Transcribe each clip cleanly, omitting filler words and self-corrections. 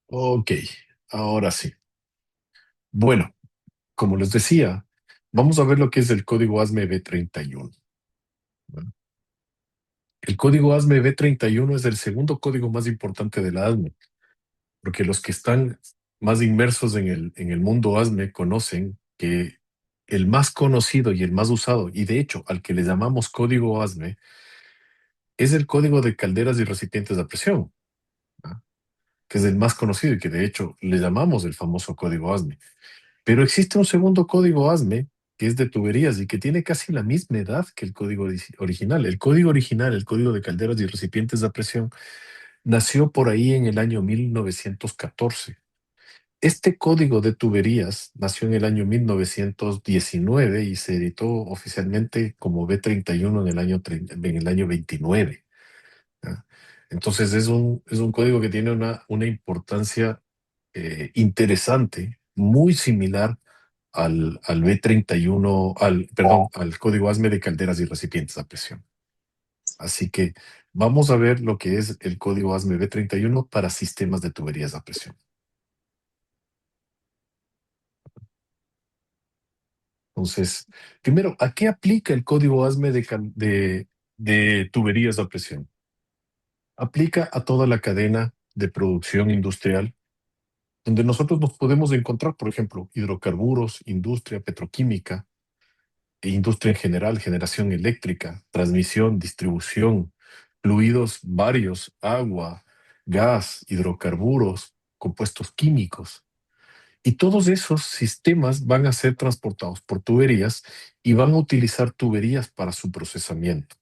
Ok, ahora sí. Bueno, como les decía, vamos a ver lo que es el código ASME B31. ¿No? El código ASME B31 es el segundo código más importante de la ASME, porque los que están más inmersos en el mundo ASME conocen que el más conocido y el más usado, y de hecho al que le llamamos código ASME, es el código de calderas y recipientes de presión, ¿no? Que es el más conocido y que de hecho le llamamos el famoso código ASME. Pero existe un segundo código ASME que es de tuberías y que tiene casi la misma edad que el código original. El código original, el código de calderas y recipientes de presión, nació por ahí en el año 1914. Este código de tuberías nació en el año 1919 y se editó oficialmente como B31 en el año 29. ¿Ya? Entonces es un código que tiene una importancia interesante, muy similar al B31, perdón, al código ASME de calderas y recipientes a presión. Así que vamos a ver lo que es el código ASME B31 para sistemas de tuberías a presión. Entonces, primero, ¿a qué aplica el código ASME de tuberías a presión? Aplica a toda la cadena de producción industrial donde nosotros nos podemos encontrar, por ejemplo, hidrocarburos, industria petroquímica, e industria en general, generación eléctrica, transmisión, distribución, fluidos varios, agua, gas, hidrocarburos, compuestos químicos. Y todos esos sistemas van a ser transportados por tuberías y van a utilizar tuberías para su procesamiento.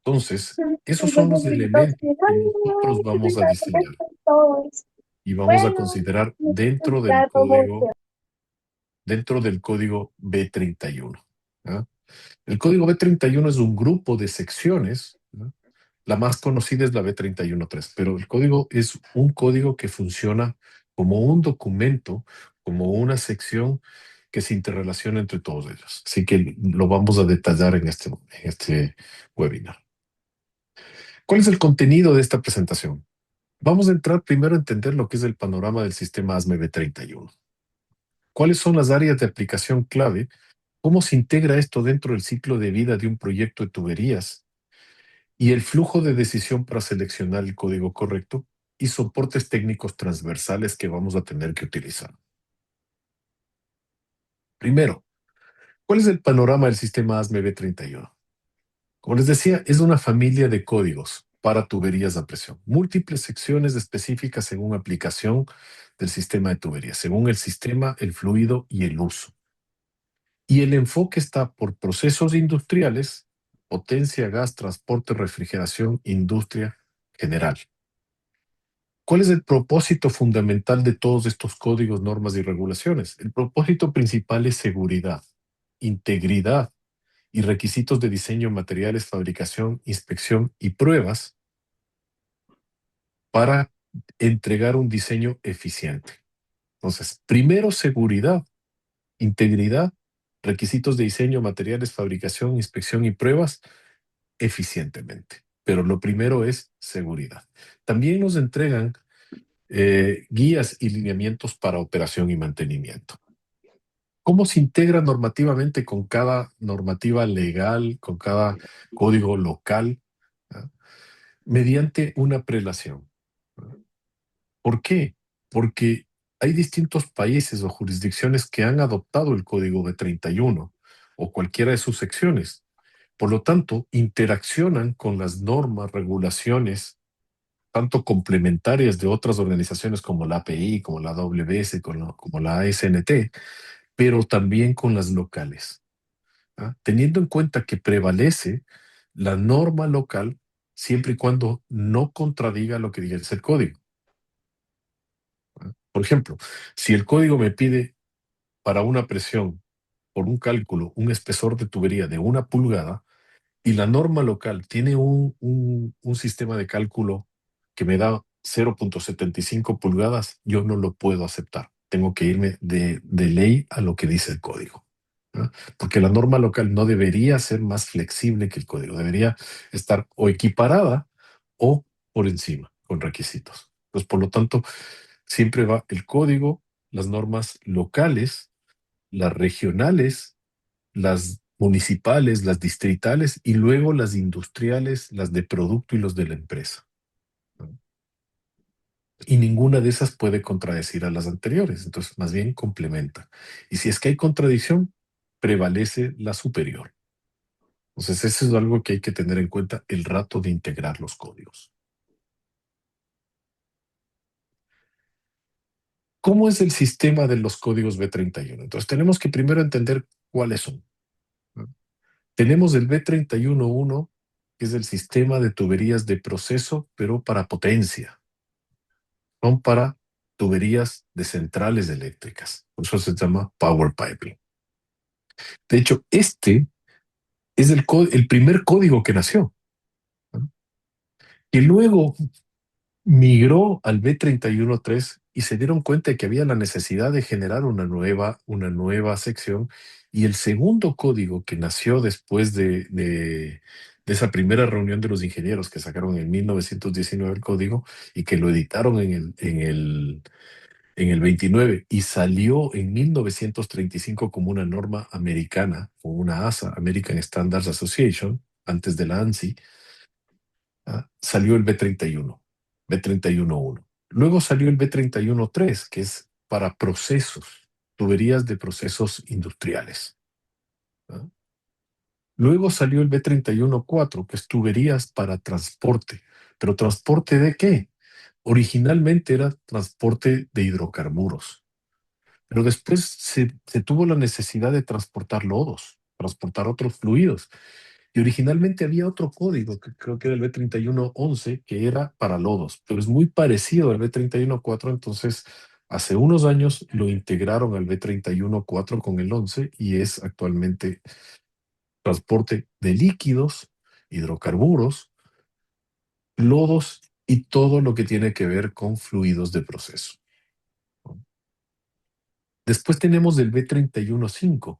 Entonces, esos son los elementos que nosotros vamos a diseñar y vamos a Bueno, considerar dentro del ya todo código, dentro del código B31. ¿Ah? El código B31 es un grupo de secciones, ¿no? La más conocida es la B31.3, pero el código es un código que funciona como un documento, como una sección que se interrelaciona entre todos ellos. Así que lo vamos a detallar en este webinar. ¿Cuál es el contenido de esta presentación? Vamos a entrar primero a entender lo que es el panorama del sistema ASME B31. ¿Cuáles son las áreas de aplicación clave? ¿Cómo se integra esto dentro del ciclo de vida de un proyecto de tuberías? Y el flujo de decisión para seleccionar el código correcto y soportes técnicos transversales que vamos a tener que utilizar. Primero, ¿cuál es el panorama del sistema ASME B31? Como les decía, es una familia de códigos para tuberías a presión, múltiples secciones específicas según aplicación del sistema de tuberías, según el sistema, el fluido y el uso. Y el enfoque está por procesos industriales, potencia, gas, transporte, refrigeración, industria general. ¿Cuál es el propósito fundamental de todos estos códigos, normas y regulaciones? El propósito principal es seguridad, integridad y requisitos de diseño, materiales, fabricación, inspección y pruebas para entregar un diseño eficiente. Entonces, primero seguridad, integridad, requisitos de diseño, materiales, fabricación, inspección y pruebas eficientemente. Pero lo primero es seguridad. También nos entregan guías y lineamientos para operación y mantenimiento. ¿Cómo se integra normativamente con cada normativa legal, con cada código local? ¿Ah? Mediante una prelación. ¿Ah? ¿Por qué? Porque hay distintos países o jurisdicciones que han adoptado el código B31 o cualquiera de sus secciones. Por lo tanto, interaccionan con las normas, regulaciones tanto complementarias de otras organizaciones como la API, como la AWS, como la ASNT, pero también con las locales. ¿Ah? Teniendo en cuenta que prevalece la norma local siempre y cuando no contradiga lo que diga el código. ¿Ah? Por ejemplo, si el código me pide para una presión por un cálculo, un espesor de tubería de 1 pulgada, y la norma local tiene un sistema de cálculo que me da 0,75 pulgadas, yo no lo puedo aceptar. Tengo que irme de ley a lo que dice el código. ¿No? Porque la norma local no debería ser más flexible que el código, debería estar o equiparada o por encima con requisitos. Pues por lo tanto, siempre va el código, las normas locales, las regionales, las municipales, las distritales y luego las industriales, las de producto y los de la empresa, ¿no? Y ninguna de esas puede contradecir a las anteriores, entonces más bien complementa. Y si es que hay contradicción, prevalece la superior. Entonces eso es algo que hay que tener en cuenta el rato de integrar los códigos. ¿Cómo es el sistema de los códigos B31? Entonces tenemos que primero entender cuáles son, ¿no? Tenemos el B311, que es el sistema de tuberías de proceso, pero para potencia. Son para tuberías de centrales eléctricas. Por eso se llama Power Piping. De hecho, este es el primer código que nació, ¿no? Y luego migró al B313 y se dieron cuenta de que había la necesidad de generar una nueva sección. Y el segundo código que nació después de esa primera reunión de los ingenieros que sacaron en 1919 el código y que lo editaron en el 29 y salió en 1935 como una norma americana o una ASA, American Standards Association, antes de la ANSI. Salió el B31, B311. Luego salió el B313, que es para procesos, tuberías de procesos industriales, ¿ah? Luego salió el B314, que es tuberías para transporte. ¿Pero transporte de qué? Originalmente era transporte de hidrocarburos, pero después se tuvo la necesidad de transportar lodos, transportar otros fluidos. Y originalmente había otro código, que creo que era el B3111, que era para lodos, pero es muy parecido al B314. Entonces, hace unos años lo integraron al B314 con el 11 y es actualmente transporte de líquidos, hidrocarburos, lodos y todo lo que tiene que ver con fluidos de proceso, ¿no? Después tenemos el B315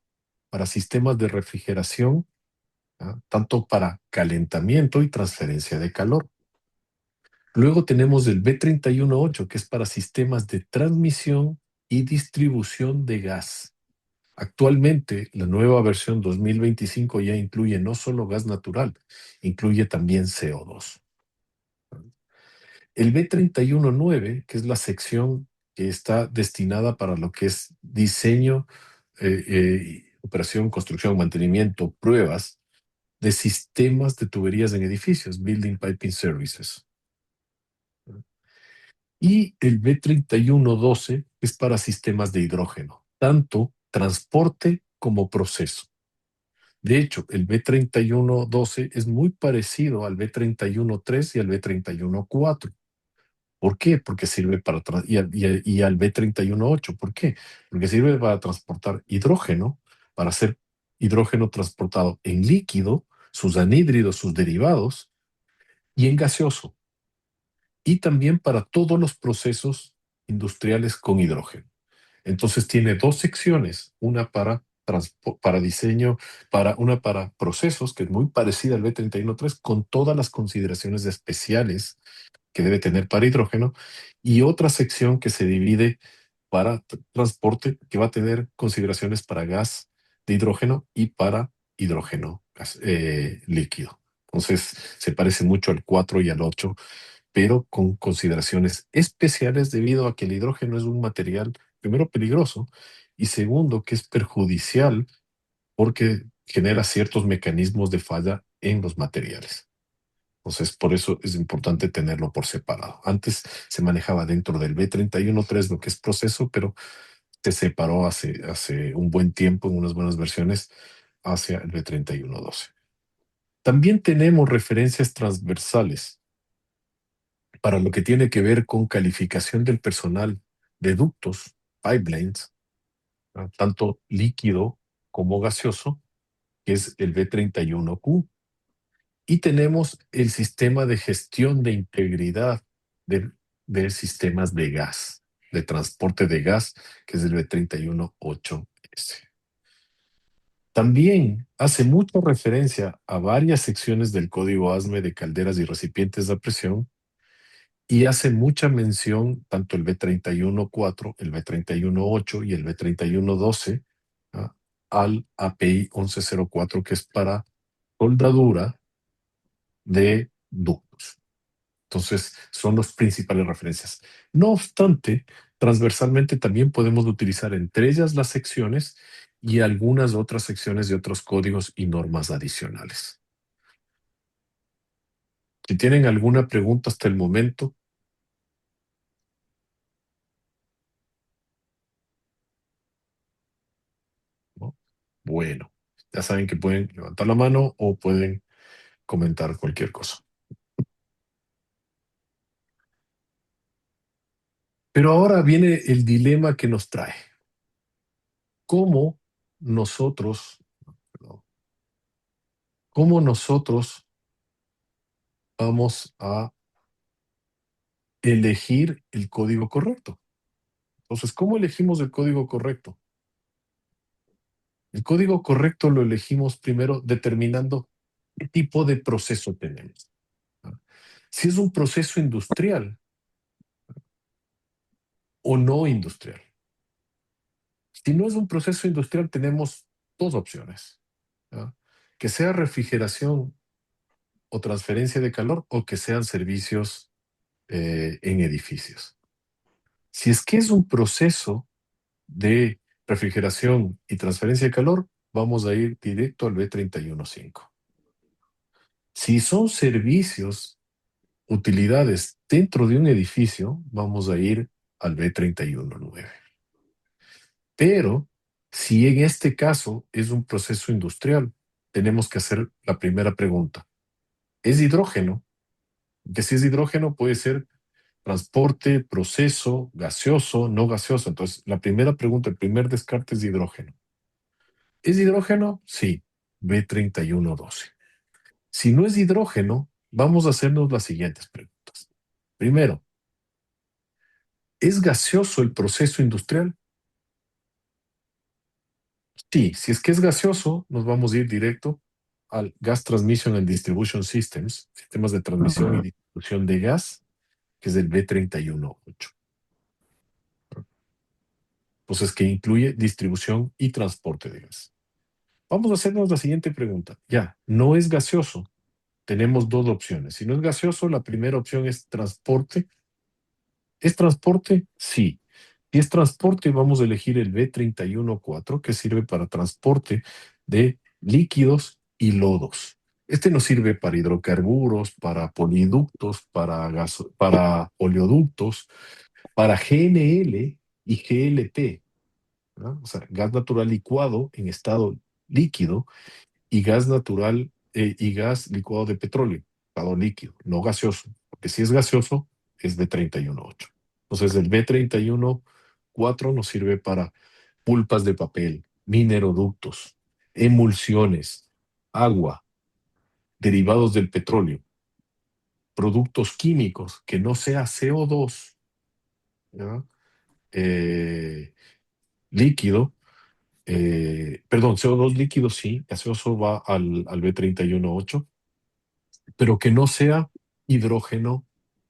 para sistemas de refrigeración, tanto para calentamiento y transferencia de calor. Luego tenemos el B318, que es para sistemas de transmisión y distribución de gas. Actualmente, la nueva versión 2025 ya incluye no solo gas natural, incluye también CO2. El B319, que es la sección que está destinada para lo que es diseño, operación, construcción, mantenimiento, pruebas de sistemas de tuberías en edificios, Building Piping Services. Y el B3112 es para sistemas de hidrógeno, tanto transporte como proceso. De hecho, el B3112 es muy parecido al B313 y al B314. ¿Por qué? Porque sirve para y al B318. ¿Por qué? Porque sirve para transportar hidrógeno, para hacer hidrógeno transportado en líquido, sus anhídridos, sus derivados, y en gaseoso, y también para todos los procesos industriales con hidrógeno. Entonces tiene dos secciones, una para diseño, una para procesos, que es muy parecida al B313, con todas las consideraciones especiales que debe tener para hidrógeno, y otra sección que se divide para transporte, que va a tener consideraciones para gas de hidrógeno y para hidrógeno líquido. Entonces se parece mucho al 4 y al 8, pero con consideraciones especiales debido a que el hidrógeno es un material, primero, peligroso, y segundo, que es perjudicial porque genera ciertos mecanismos de falla en los materiales. Entonces, por eso es importante tenerlo por separado. Antes se manejaba dentro del B313 lo que es proceso, pero se separó hace un buen tiempo en unas buenas versiones hacia el B3112. También tenemos referencias transversales para lo que tiene que ver con calificación del personal de ductos, pipelines, ¿no? Tanto líquido como gaseoso, que es el B31Q. Y tenemos el sistema de gestión de integridad de, de sistemas de gas, de transporte de gas, que es el B318S. También hace mucha referencia a varias secciones del código ASME de calderas y recipientes de presión, y hace mucha mención tanto el B31.4, el B31.8 y el B31.12 ¿ah? al API 1104, que es para soldadura de ductos. Entonces, son las principales referencias. No obstante, transversalmente también podemos utilizar entre ellas las secciones y algunas otras secciones de otros códigos y normas adicionales. Si tienen alguna pregunta hasta el momento, ¿no? Bueno, ya saben que pueden levantar la mano o pueden comentar cualquier cosa. Pero ahora viene el dilema que nos trae. ¿Cómo nosotros, perdón, cómo nosotros vamos a elegir el código correcto? Entonces, ¿cómo elegimos el código correcto? El código correcto lo elegimos primero determinando qué tipo de proceso tenemos, ¿no? Si es un proceso industrial o no industrial. Si no es un proceso industrial, tenemos dos opciones, ¿no? Que sea refrigeración o transferencia de calor o que sean servicios en edificios. Si es que es un proceso de refrigeración y transferencia de calor, vamos a ir directo al B31.5. Si son servicios, utilidades dentro de un edificio, vamos a ir al B31.9. Pero si en este caso es un proceso industrial, tenemos que hacer la primera pregunta. ¿Es hidrógeno? Que si es hidrógeno puede ser transporte, proceso, gaseoso, no gaseoso. Entonces, la primera pregunta, el primer descarte es hidrógeno. ¿Es hidrógeno? Sí, B31.12. Si no es hidrógeno, vamos a hacernos las siguientes preguntas. Primero, ¿es gaseoso el proceso industrial? Sí, si es que es gaseoso, nos vamos a ir directo al Gas Transmission and Distribution Systems, sistemas de transmisión y distribución de gas, que es el B31.8. Entonces, que incluye distribución y transporte de gas. Vamos a hacernos la siguiente pregunta. Ya, no es gaseoso. Tenemos dos opciones. Si no es gaseoso, la primera opción es transporte. ¿Es transporte? Sí. Si es transporte, vamos a elegir el B31.4, que sirve para transporte de líquidos y lodos. Este nos sirve para hidrocarburos, para poliductos, para oleoductos, para GNL y GLP, ¿no? O sea, gas natural licuado en estado líquido y gas natural y gas licuado de petróleo, estado líquido, no gaseoso, porque si es gaseoso es B31.8. Entonces el B31.4 nos sirve para pulpas de papel, mineroductos, emulsiones, agua, derivados del petróleo, productos químicos que no sea CO2, ¿ya? Eh, líquido, perdón, CO2 líquido sí, gaseoso va al B31.8, pero que no sea hidrógeno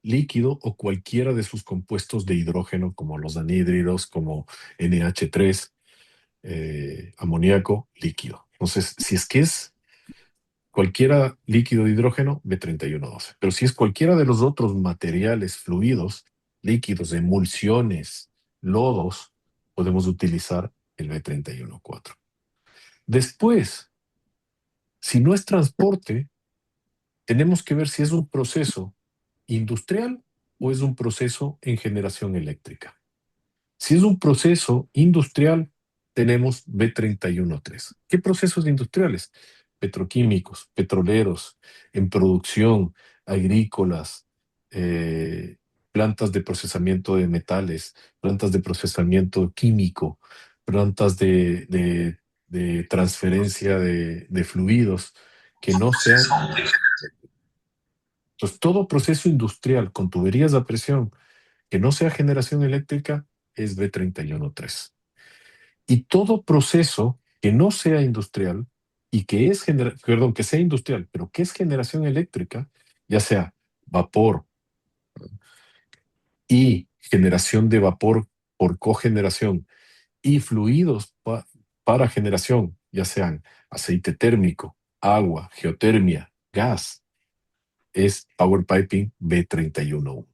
líquido o cualquiera de sus compuestos de hidrógeno, como los anhídridos, como NH3, amoníaco líquido. Entonces, si es que es cualquiera líquido de hidrógeno, B31.12. Pero si es cualquiera de los otros materiales fluidos, líquidos, emulsiones, lodos, podemos utilizar el B31.4. Después, si no es transporte, tenemos que ver si es un proceso industrial o es un proceso en generación eléctrica. Si es un proceso industrial, tenemos B31.3. ¿Qué procesos industriales? Petroquímicos, petroleros, en producción, agrícolas, eh, plantas de procesamiento de metales, plantas de procesamiento químico, plantas de transferencia de fluidos que no sean. Entonces, todo proceso industrial con tuberías a presión que no sea generación eléctrica es B31.3. Y todo proceso que no sea industrial y que es perdón, que sea industrial, pero que es generación eléctrica, ya sea vapor, y generación de vapor por cogeneración y fluidos para generación, ya sean aceite térmico, agua, geotermia, gas, es Power Piping B311.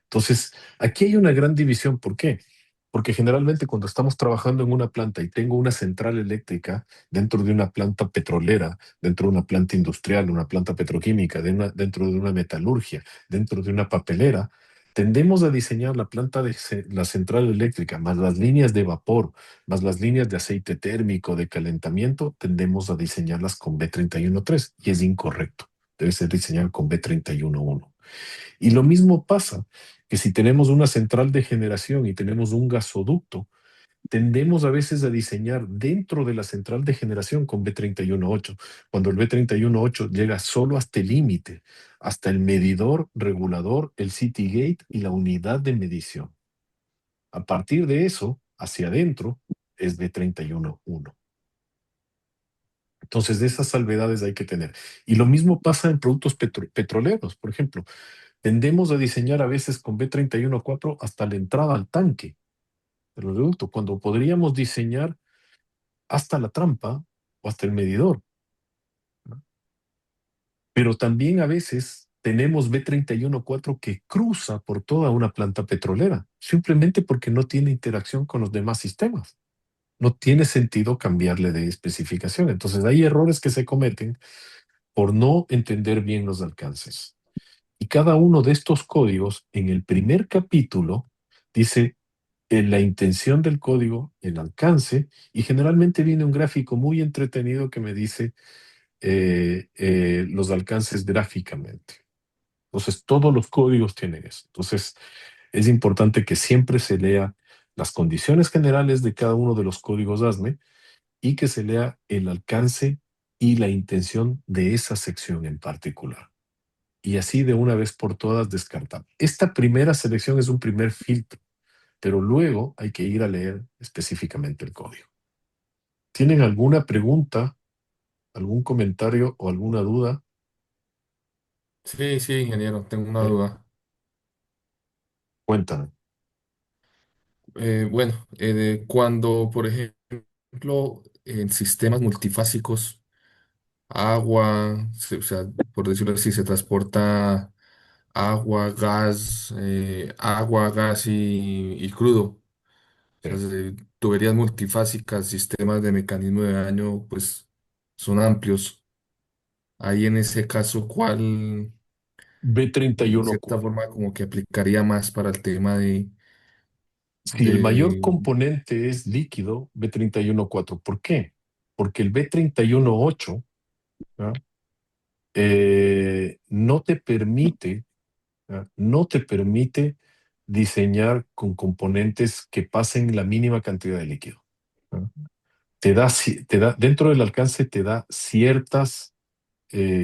Entonces, aquí hay una gran división. ¿Por qué? Porque generalmente cuando estamos trabajando en una planta y tengo una central eléctrica dentro de una planta petrolera, dentro de una planta industrial, una planta petroquímica, dentro de una metalurgia, dentro de una papelera, tendemos a diseñar la planta de la central eléctrica, más las líneas de vapor, más las líneas de aceite térmico, de calentamiento, tendemos a diseñarlas con B313 y es incorrecto. Debe ser diseñado con B311. Y lo mismo pasa que si tenemos una central de generación y tenemos un gasoducto, tendemos a veces a diseñar dentro de la central de generación con B318, cuando el B318 llega solo hasta el límite, hasta el medidor regulador, el city gate y la unidad de medición. A partir de eso, hacia adentro, es B311. Entonces, de esas salvedades hay que tener. Y lo mismo pasa en productos petroleros, por ejemplo. Tendemos a diseñar a veces con B314 hasta la entrada al tanque del oleoducto, cuando podríamos diseñar hasta la trampa o hasta el medidor, ¿no? Pero también a veces tenemos B314 que cruza por toda una planta petrolera, simplemente porque no tiene interacción con los demás sistemas. No tiene sentido cambiarle de especificación. Entonces hay errores que se cometen por no entender bien los alcances. Y cada uno de estos códigos, en el primer capítulo, dice la intención del código, el alcance, y generalmente viene un gráfico muy entretenido que me dice los alcances gráficamente. Entonces, todos los códigos tienen eso. Entonces, es importante que siempre se lea las condiciones generales de cada uno de los códigos ASME y que se lea el alcance y la intención de esa sección en particular. Y así de una vez por todas descartar. Esta primera selección es un primer filtro, pero luego hay que ir a leer específicamente el código. ¿Tienen alguna pregunta, algún comentario o alguna duda? Sí, sí, ingeniero, tengo una ¿Sí? duda. Cuéntame. Bueno, cuando, por ejemplo, en sistemas multifásicos, agua, o sea, por decirlo así, se transporta agua, gas y crudo. Sí. Las tuberías multifásicas, sistemas de mecanismo de daño, pues son amplios. Ahí en ese caso, ¿cuál de cierta B314. forma como que aplicaría más para el tema Si el mayor de... componente es líquido, B314. ¿Por qué? Porque el B318, ¿ah? No te permite, ¿ah? No te permite diseñar con componentes que pasen la mínima cantidad de líquido, ¿ah? Dentro del alcance te da ciertas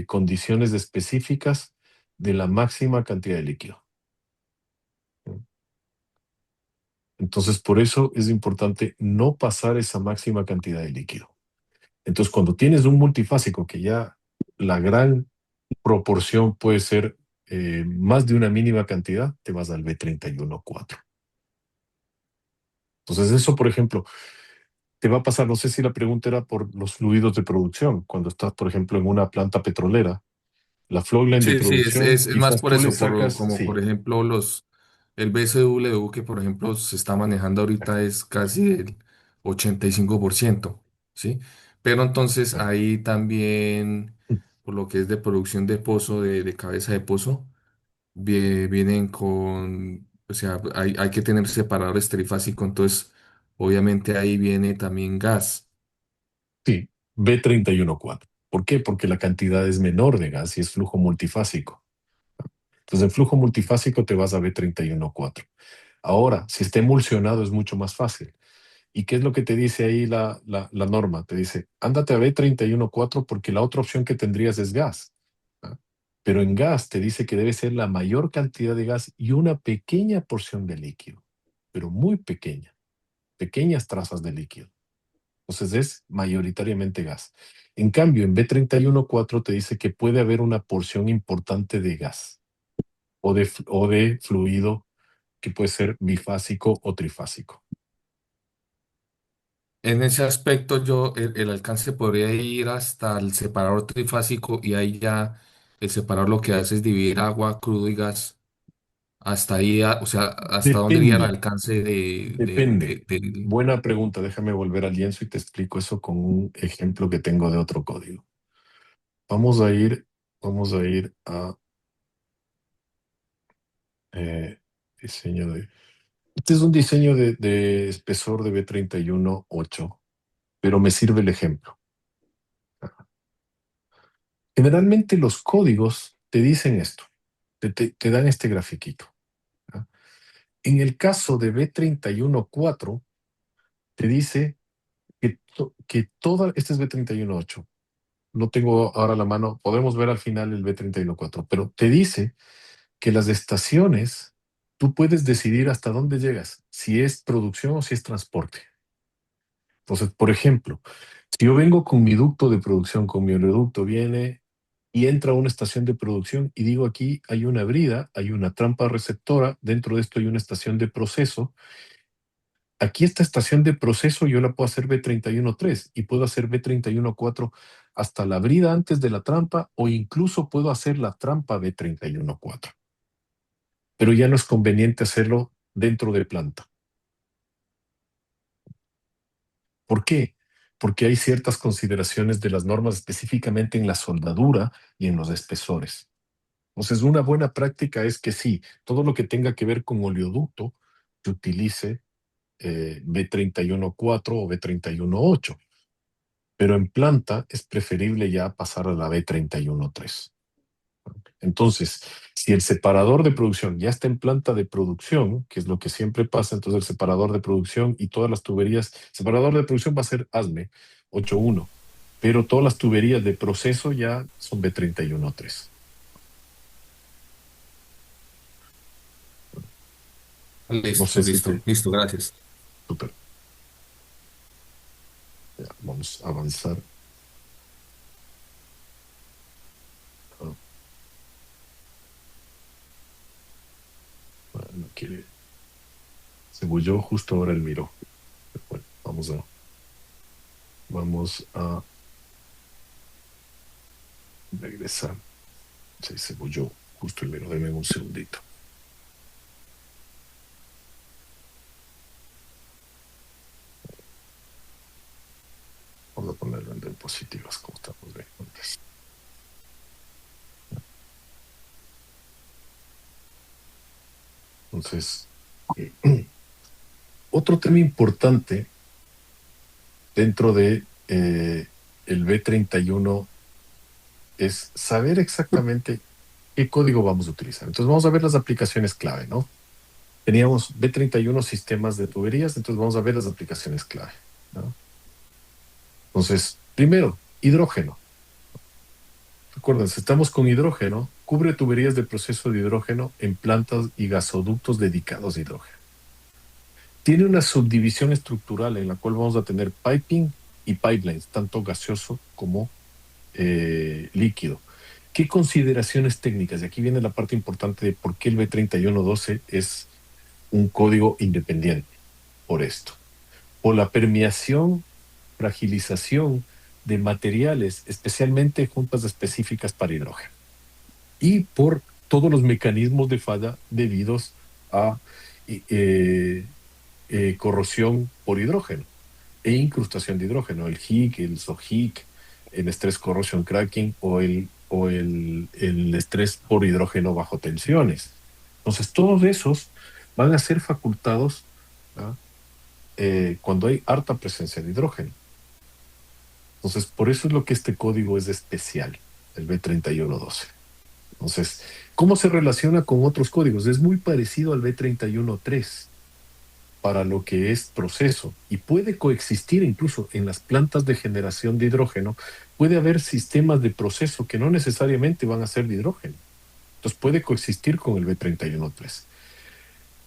condiciones específicas de la máxima cantidad de líquido. Entonces, por eso es importante no pasar esa máxima cantidad de líquido. Entonces, cuando tienes un multifásico que ya la gran proporción puede ser más de una mínima cantidad, te vas al B314. Entonces, eso, por ejemplo, te va a pasar, no sé si la pregunta era por los fluidos de producción. Cuando estás, por ejemplo, en una planta petrolera, la flow line de Sí, sí, producción, es más quizás por tú le eso, sacas, como por sí, ejemplo el BCW que por ejemplo se está manejando ahorita es casi el 85%, ¿sí? Pero entonces claro. ahí también, por lo que es de producción de pozo, de cabeza de pozo, vienen con, o sea, hay que tener separadores trifásicos, entonces obviamente ahí viene también gas. Sí, B314. ¿Por qué? Porque la cantidad es menor de gas y es flujo multifásico. Entonces, en flujo multifásico te vas a B314. Ahora, si está emulsionado es mucho más fácil. ¿Y qué es lo que te dice ahí la norma? Te dice, ándate a B314 porque la otra opción que tendrías es gas, ¿ah? Pero en gas te dice que debe ser la mayor cantidad de gas y una pequeña porción de líquido, pero muy pequeña, pequeñas trazas de líquido. Entonces es mayoritariamente gas. En cambio, en B314 te dice que puede haber una porción importante de gas o de fluido que puede ser bifásico o trifásico. En ese aspecto, el alcance podría ir hasta el separador trifásico y ahí ya el separador lo que hace es dividir agua, crudo y gas. Hasta ahí, o sea, hasta dónde iría el Depende, alcance depende. Buena pregunta, déjame volver al lienzo y te explico eso con un ejemplo que tengo de otro código. Vamos a ir, vamos a ir a diseño de... Este es un diseño de espesor de B31.8, pero me sirve el ejemplo. Generalmente los códigos te dicen esto, te dan este grafiquito. ¿Ya? En el caso de B31.4, te dice que toda, este es B31.8, no tengo ahora la mano, podemos ver al final el B31.4, pero te dice que las estaciones, tú puedes decidir hasta dónde llegas, si es producción o si es transporte. Entonces, por ejemplo, si yo vengo con mi ducto de producción, con mi oleoducto, viene y entra a una estación de producción y digo aquí hay una brida, hay una trampa receptora, dentro de esto hay una estación de proceso. Aquí esta estación de proceso yo la puedo hacer B31.3 y puedo hacer B31.4 hasta la brida antes de la trampa o incluso puedo hacer la trampa B31.4. Pero ya no es conveniente hacerlo dentro de planta. ¿Por qué? Porque hay ciertas consideraciones de las normas específicamente en la soldadura y en los espesores. Entonces, una buena práctica es que sí, todo lo que tenga que ver con oleoducto se utilice B31.4 o B31.8, pero en planta es preferible ya pasar a la B31.3. Entonces, si el separador de producción ya está en planta de producción, que es lo que siempre pasa, entonces el separador de producción y todas las tuberías, separador de producción va a ser ASME 8.1, pero todas las tuberías de proceso ya son B31.3. No Listo, sé si listo, te... listo, gracias. Súper. Ya, vamos a avanzar. Ah, no quiere... Se bulló justo ahora el miró. Pero bueno, vamos a regresar. Sí, se bulló justo el miró. Deme un segundito. Vamos a ponerlo en diapositivas como estamos viendo antes. Entonces, otro tema importante dentro de el B31 es saber exactamente qué código vamos a utilizar. Entonces vamos a ver las aplicaciones clave, ¿no? Teníamos B31 sistemas de tuberías, entonces vamos a ver las aplicaciones clave, ¿no? Entonces, primero, hidrógeno. Recuerden, si estamos con hidrógeno, cubre tuberías de proceso de hidrógeno en plantas y gasoductos dedicados a hidrógeno. Tiene una subdivisión estructural en la cual vamos a tener piping y pipelines, tanto gaseoso como líquido. ¿Qué consideraciones técnicas? Y aquí viene la parte importante de por qué el B3112 es un código independiente por esto. Por la permeación, fragilización de materiales, especialmente juntas específicas para hidrógeno. Y por todos los mecanismos de falla debidos a corrosión por hidrógeno e incrustación de hidrógeno, el HIC, el SOHIC, el estrés corrosion cracking o el estrés por hidrógeno bajo tensiones. Entonces, todos esos van a ser facultados, ¿ah? Cuando hay harta presencia de hidrógeno. Entonces, por eso es lo que este código es especial, el B3112. Entonces, ¿cómo se relaciona con otros códigos? Es muy parecido al B31.3 para lo que es proceso y puede coexistir incluso en las plantas de generación de hidrógeno. Puede haber sistemas de proceso que no necesariamente van a ser de hidrógeno. Entonces puede coexistir con el B31.3.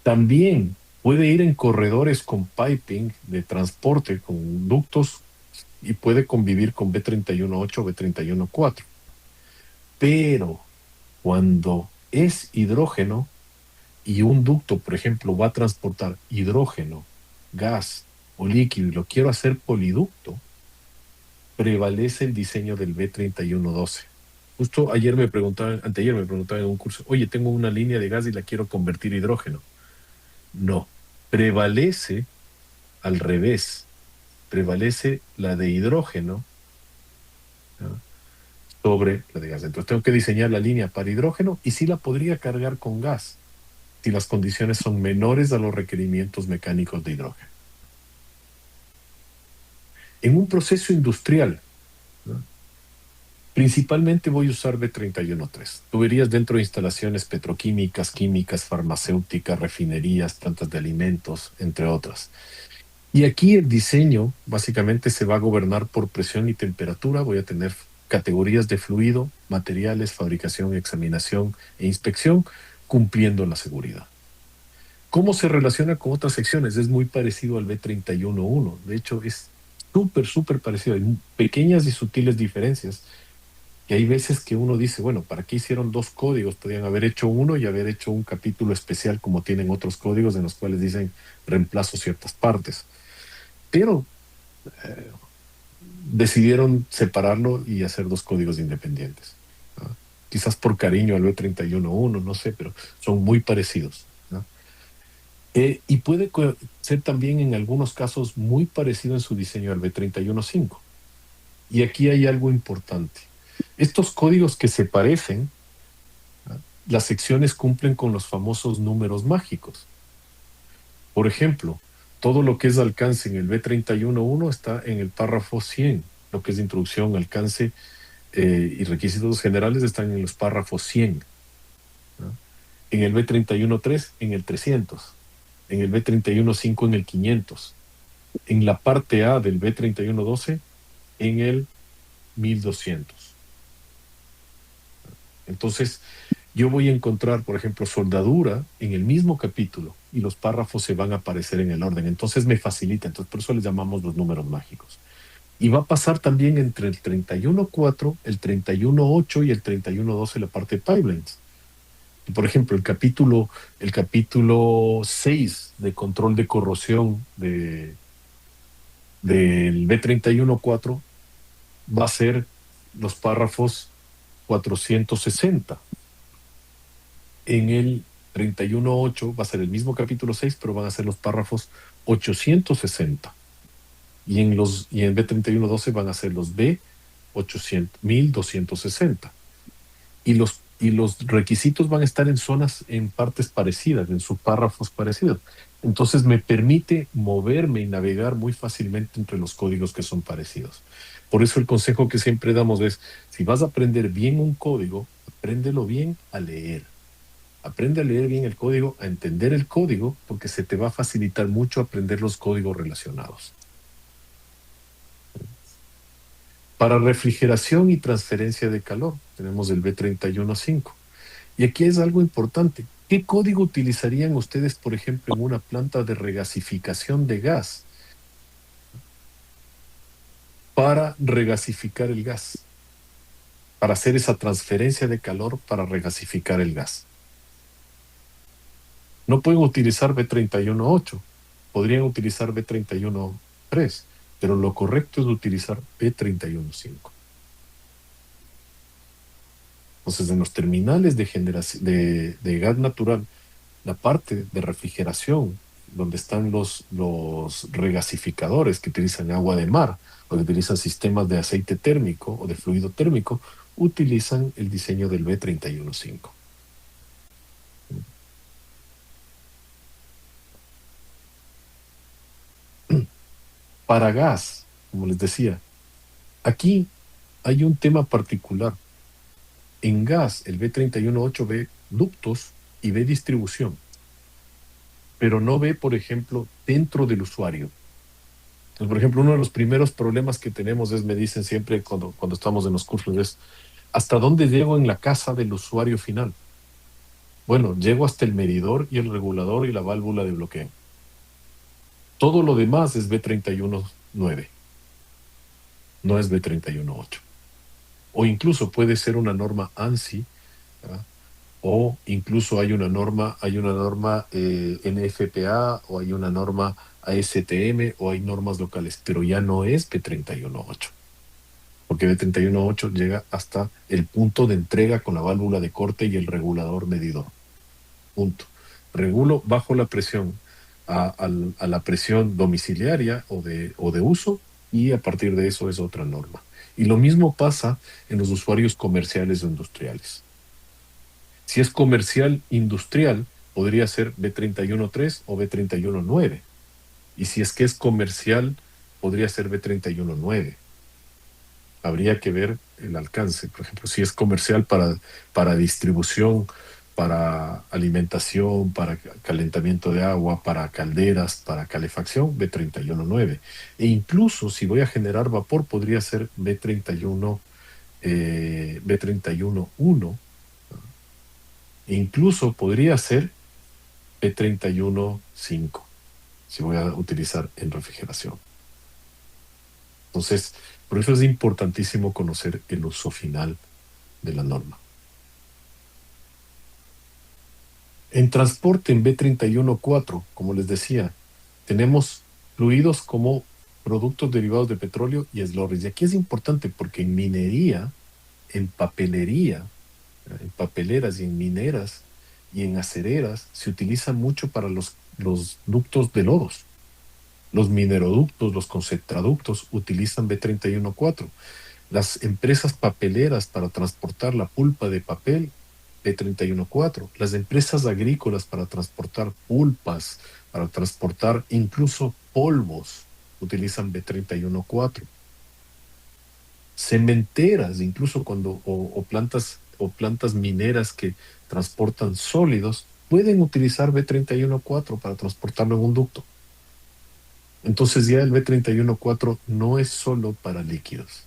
También puede ir en corredores con piping de transporte, con ductos, y puede convivir con B31.8 o B31.4. Pero cuando es hidrógeno, y un ducto, por ejemplo, va a transportar hidrógeno, gas o líquido y lo quiero hacer poliducto, prevalece el diseño del B3112. Justo ayer me preguntaban, anteayer me preguntaban en un curso, oye, tengo una línea de gas y la quiero convertir a hidrógeno. No, prevalece al revés, prevalece la de hidrógeno, ¿no?, sobre la de gas. Entonces tengo que diseñar la línea para hidrógeno y sí la podría cargar con gas si las condiciones son menores a los requerimientos mecánicos de hidrógeno. En un proceso industrial, ¿no?, principalmente voy a usar B31.3. Tuberías dentro de instalaciones petroquímicas, químicas, farmacéuticas, refinerías, plantas de alimentos, entre otras. Y aquí el diseño básicamente se va a gobernar por presión y temperatura. Voy a tener categorías de fluido, materiales, fabricación, examinación e inspección, cumpliendo la seguridad. ¿Cómo se relaciona con otras secciones? Es muy parecido al B31.1. De hecho, es súper parecido. Hay pequeñas y sutiles diferencias. Y hay veces que uno dice, bueno, ¿para qué hicieron dos códigos? Podrían haber hecho uno y haber hecho un capítulo especial como tienen otros códigos en los cuales dicen reemplazo ciertas partes. Pero decidieron separarlo y hacer dos códigos independientes, ¿no? Quizás por cariño al B31.1, no sé, pero son muy parecidos, ¿no? Y puede ser también en algunos casos muy parecido en su diseño al B31.5. Y aquí hay algo importante. Estos códigos que se parecen, ¿no?, las secciones cumplen con los famosos números mágicos. Por ejemplo, todo lo que es alcance en el B31.1 está en el párrafo 100, lo que es introducción, alcance y requisitos generales están en los párrafos 100, ¿no? En el B31.3 en el 300, en el B31.5 en el 500, en la parte A del B31.12 en el 1200. Entonces, yo voy a encontrar, por ejemplo, soldadura en el mismo capítulo y los párrafos se van a aparecer en el orden. Entonces me facilita. Entonces, por eso les llamamos los números mágicos. Y va a pasar también entre el 31.4, el 31.8 y el 31.12 la parte de pipelines. Por ejemplo, el capítulo 6 de control de corrosión del B31.4 va a ser los párrafos 460. En el 31.8 va a ser el mismo capítulo 6, pero van a ser los párrafos 860. Y en B31.12 van a ser los B800, 1260. Y los requisitos van a estar en partes parecidas, en subpárrafos parecidos. Entonces me permite moverme y navegar muy fácilmente entre los códigos que son parecidos. Por eso el consejo que siempre damos es, si vas a aprender bien un código, apréndelo bien a leer. Aprende a leer bien el código, a entender el código, porque se te va a facilitar mucho aprender los códigos relacionados. Para refrigeración y transferencia de calor, tenemos el B31.5. Y aquí es algo importante. ¿Qué código utilizarían ustedes, por ejemplo, en una planta de regasificación de gas para regasificar el gas? Para hacer esa transferencia de calor para regasificar el gas. No pueden utilizar B31.8, podrían utilizar B31.3, pero lo correcto es utilizar B31.5. Entonces, en los terminales de gas natural, la parte de refrigeración, donde están los regasificadores que utilizan agua de mar o que utilizan sistemas de aceite térmico o de fluido térmico, utilizan el diseño del B31.5. Para gas, como les decía, aquí hay un tema particular. En gas, el B31.8 ve ductos y ve distribución, pero no ve, por ejemplo, dentro del usuario. Entonces, por ejemplo, uno de los primeros problemas que tenemos me dicen siempre cuando estamos en los cursos, es, ¿hasta dónde llego en la casa del usuario final? Bueno, llego hasta el medidor y el regulador y la válvula de bloqueo. Todo lo demás es B31.9, no es B31.8. O incluso puede ser una norma ANSI, ¿verdad?, o incluso hay una norma NFPA o hay una norma ASTM o hay normas locales, pero ya no es B318, porque B318 llega hasta el punto de entrega con la válvula de corte y el regulador medidor. Punto. Regulo bajo la presión a la presión domiciliaria o de uso y a partir de eso es otra norma. Y lo mismo pasa en los usuarios comerciales o industriales. Si es comercial industrial, podría ser B313 o B319. Y si es que es comercial, podría ser B319. Habría que ver el alcance. Por ejemplo, si es comercial para distribución, para alimentación, para calentamiento de agua, para calderas, para calefacción, B319. E incluso si voy a generar vapor, podría ser B31, B311. E incluso podría ser B315, si voy a utilizar en refrigeración. Entonces, por eso es importantísimo conocer el uso final de la norma. En transporte en B314, como les decía, tenemos fluidos como productos derivados de petróleo y slurries. Y aquí es importante porque en minería, en papelería, en papeleras y en mineras y en acereras se utiliza mucho para los ductos de lodos. Los mineroductos, los concentraductos utilizan B314. Las empresas papeleras para transportar la pulpa de papel, B314. Las empresas agrícolas para transportar pulpas, para transportar incluso polvos, utilizan B314. Cementeras, incluso o plantas mineras que transportan sólidos, pueden utilizar B314 para transportarlo en un ducto. Entonces ya el B314 no es solo para líquidos,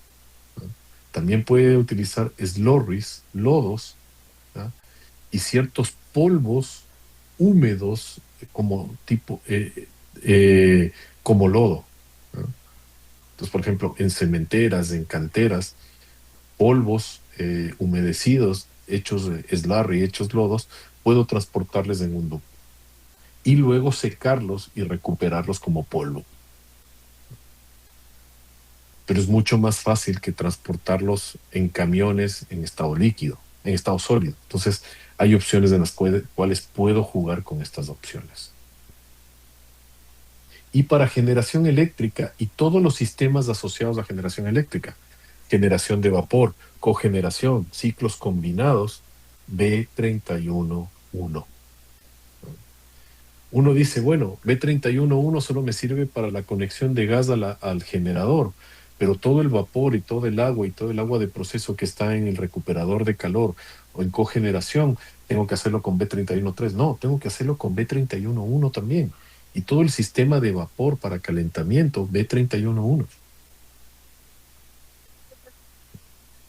¿no? También puede utilizar slurries, lodos, ¿no? Y ciertos polvos húmedos como lodo, ¿no? Entonces, por ejemplo, en cementeras, en canteras, polvos humedecidos, hechos slurry, hechos lodos, puedo transportarles en un ducto y luego secarlos y recuperarlos como polvo. Pero es mucho más fácil que transportarlos en camiones en estado líquido, en estado sólido. Entonces, hay opciones en las cuales puedo jugar con estas opciones. Y para generación eléctrica y todos los sistemas asociados a generación eléctrica, generación de vapor, cogeneración, ciclos combinados, B311. Uno dice, bueno, B311 solo me sirve para la conexión de gas al generador, pero todo el vapor y todo el agua y todo el agua de proceso que está en el recuperador de calor o en cogeneración, tengo que hacerlo con B313. No, tengo que hacerlo con B311 también. Y todo el sistema de vapor para calentamiento, B311.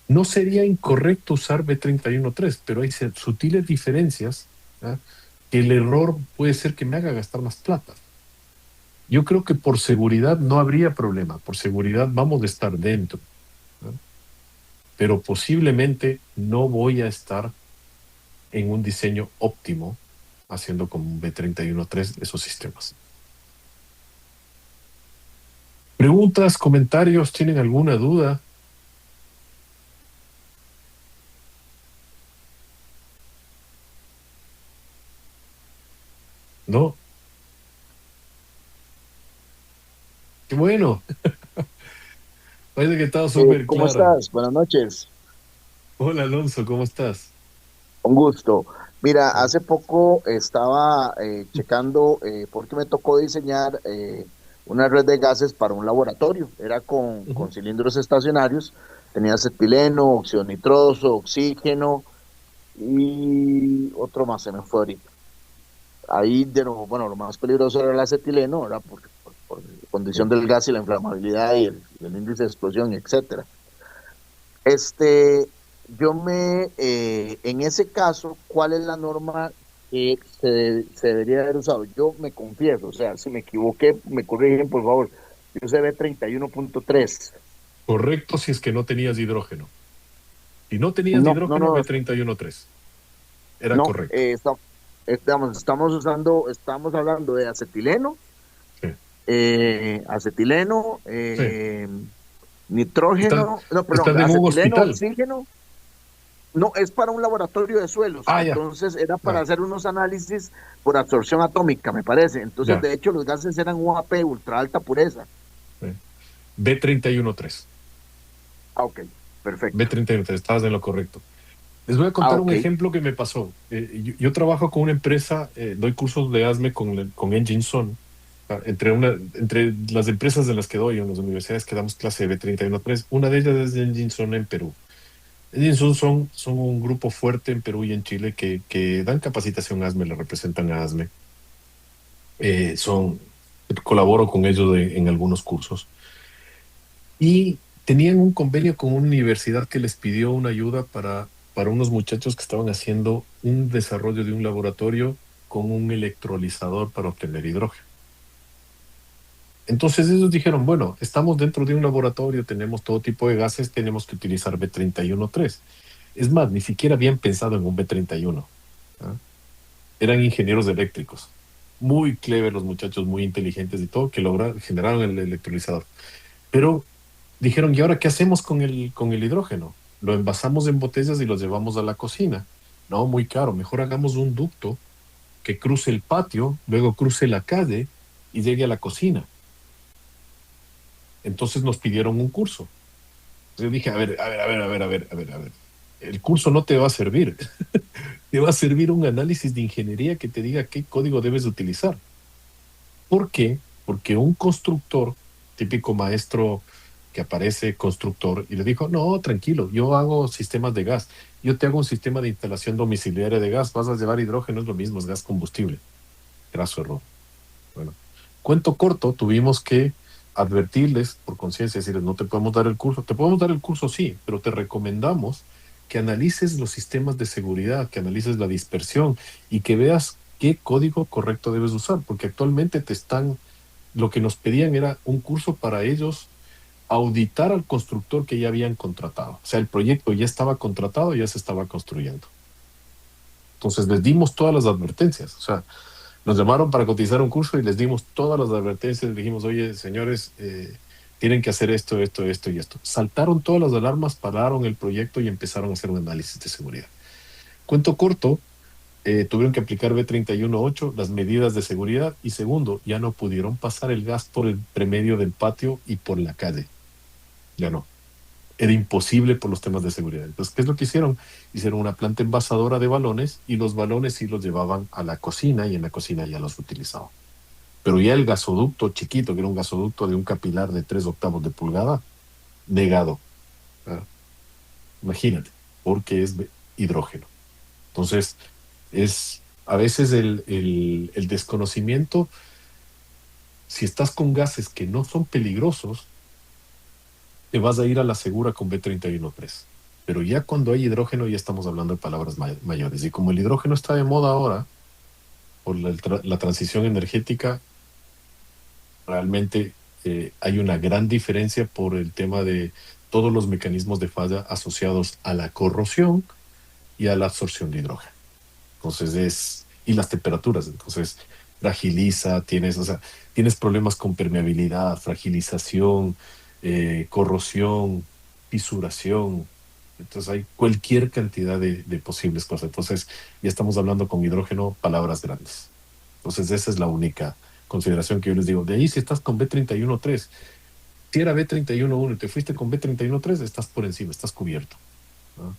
No sería incorrecto usar B313, pero hay sutiles diferencias, ¿ah? Que el error puede ser que me haga gastar más plata. Yo creo que por seguridad no habría problema, por seguridad vamos a estar dentro, ¿no? Pero posiblemente no voy a estar en un diseño óptimo haciendo como un B313 esos sistemas. ¿Preguntas, comentarios? ¿Tienen alguna duda? ¿No? Qué bueno, parece que está súper ¿Cómo claro. estás? Buenas noches. Hola Alonso, ¿cómo estás? Un gusto. Mira, hace poco estaba checando porque me tocó diseñar una red de gases para un laboratorio. Era con Ujú. cilindros estacionarios. Tenía acetileno, óxido nitroso, oxígeno y otro más se me fue ahorita. Ahí, bueno, lo más peligroso era el acetileno, ¿verdad? Por la condición Sí. del gas y la inflamabilidad y el índice de explosión, etcétera. Este, en ese caso, ¿cuál es la norma que se debería haber usado? Yo me confieso, o sea, si me equivoqué, me corrigen, por favor. Yo usé B31.3. Correcto si es que no tenías hidrógeno. Si no tenías No, no, hidrógeno, no, B313. Era No, correcto. estamos hablando de acetileno, Sí, acetileno, sí. Estás, nitrógeno, no, perdón, estás en un acetileno, hospital. oxígeno. No, es para un laboratorio de suelos, Ah, ya, entonces era para ya, hacer unos análisis por absorción atómica, me parece. Entonces, ya. de hecho, los gases eran UAP, ultra alta pureza. Sí. B313. Ah, ok, perfecto. B313, estabas en lo correcto. Les voy a Ah, contar un ok, ejemplo que me pasó. Yo trabajo con una empresa, doy cursos de ASME con Enginson. Entre las empresas de las que doy en las universidades que damos clase de B313, una de ellas es Enginson en Perú. Enginson son un grupo fuerte en Perú y en Chile que dan capacitación ASME, le representan a ASME. Eh, son, Colaboro con ellos en algunos cursos. Y tenían un convenio con una universidad que les pidió una ayuda para unos muchachos que estaban haciendo un desarrollo de un laboratorio con un electrolizador para obtener hidrógeno. Entonces ellos dijeron, bueno, estamos dentro de un laboratorio, tenemos todo tipo de gases, tenemos que utilizar B313. Es más, ni siquiera habían pensado en un B31. ¿Ah? Eran ingenieros eléctricos. Muy clever los muchachos, muy inteligentes y todo, que generaron el electrolizador. Pero dijeron, ¿y ahora qué hacemos con el hidrógeno? Lo envasamos en botellas y lo llevamos a la cocina. No, muy caro. Mejor hagamos un ducto que cruce el patio, luego cruce la calle y llegue a la cocina. Entonces nos pidieron un curso. Yo dije, a ver, a ver, a ver, a ver, a ver, a ver, a ver. El curso no te va a servir. Te va a servir un análisis de ingeniería que te diga qué código debes utilizar. ¿Por qué? Porque un constructor, típico maestro que aparece constructor, y le dijo, no, tranquilo, yo hago sistemas de gas, yo te hago un sistema de instalación domiciliaria de gas, vas a llevar hidrógeno, es lo mismo, es gas combustible. Graso error. Bueno, cuento corto, tuvimos que advertirles por conciencia, decirles, no te podemos dar el curso, te podemos dar el curso, sí, pero te recomendamos que analices los sistemas de seguridad, que analices la dispersión y que veas qué código correcto debes usar, porque actualmente lo que nos pedían era un curso para ellos auditar al constructor que ya habían contratado. O sea, el proyecto ya estaba contratado, ya se estaba construyendo. Entonces les dimos todas las advertencias. O sea, nos llamaron para cotizar un curso y les dimos todas las advertencias. Les dijimos, oye, señores, tienen que hacer esto, esto, esto y esto. Saltaron todas las alarmas, pararon el proyecto y empezaron a hacer un análisis de seguridad. Cuento corto, tuvieron que aplicar B318, las medidas de seguridad, y segundo, ya no pudieron pasar el gas por el premedio del patio y por la calle. Ya no. Era imposible por los temas de seguridad. Entonces, ¿qué es lo que hicieron? Hicieron una planta envasadora de balones y los balones sí los llevaban a la cocina y en la cocina ya los utilizaban. Pero ya el gasoducto chiquito, que era un gasoducto de un capilar de 3/8 de pulgada, negado. ¿Ah? Imagínate, porque es hidrógeno. Entonces, es a veces el desconocimiento, si estás con gases que no son peligrosos, te vas a ir a la segura con B31.3. Pero ya cuando hay hidrógeno ya estamos hablando de palabras mayores. Y como el hidrógeno está de moda ahora, por la transición energética, realmente hay una gran diferencia por el tema de todos los mecanismos de falla asociados a la corrosión y a la absorción de hidrógeno. Y las temperaturas, entonces fragiliza, o sea, tienes problemas con permeabilidad, fragilización, corrosión, fisuración. Entonces hay cualquier cantidad de posibles cosas. Entonces ya estamos hablando con hidrógeno, palabras grandes. Entonces esa es la única consideración que yo les digo. De ahí si estás con B31.3, si era B31.1 y te fuiste con B31.3, estás por encima, estás cubierto, ¿no?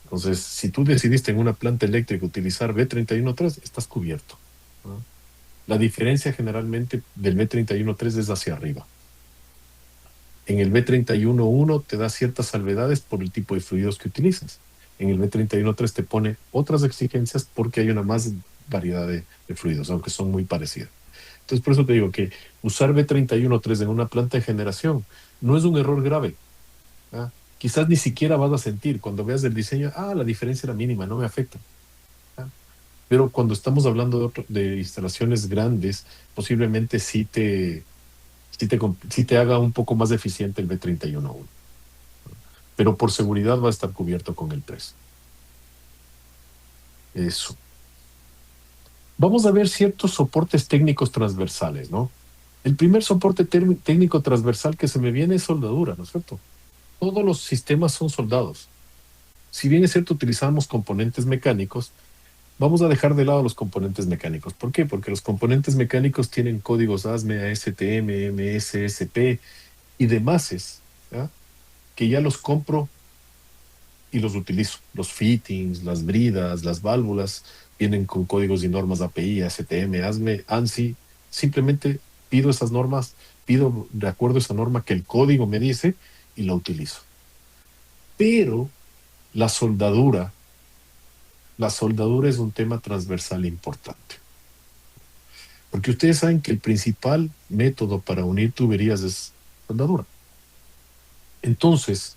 Entonces, si tú decidiste en una planta eléctrica utilizar B31.3, estás cubierto, ¿no? La diferencia generalmente del B31.3 es hacia arriba. En el B31.1 te da ciertas salvedades por el tipo de fluidos que utilizas. En el B31.3 te pone otras exigencias porque hay una más variedad de fluidos, aunque son muy parecidas. Entonces, por eso te digo que usar B31.3 en una planta de generación no es un error grave. ¿Ah? Quizás ni siquiera vas a sentir cuando veas el diseño, la diferencia era mínima, no me afecta. ¿Ah? Pero cuando estamos hablando de instalaciones grandes, posiblemente sí te haga un poco más eficiente el B31.1. Pero por seguridad va a estar cubierto con el 3. Eso. Vamos a ver ciertos soportes técnicos transversales, ¿no? El primer soporte técnico transversal que se me viene es soldadura, ¿no es cierto? Todos los sistemas son soldados. Si bien es cierto, utilizamos componentes mecánicos, vamos a dejar de lado los componentes mecánicos. ¿Por qué? Porque los componentes mecánicos tienen códigos ASME, ASTM, MSSP y demás, ¿ya? Que ya los compro y los utilizo. Los fittings, las bridas, las válvulas vienen con códigos y normas API, ASTM, ASME, ANSI. Simplemente pido esas normas, pido de acuerdo a esa norma que el código me dice y la utilizo. Pero la soldadura, la soldadura es un tema transversal importante. Porque ustedes saben que el principal método para unir tuberías es soldadura. Entonces,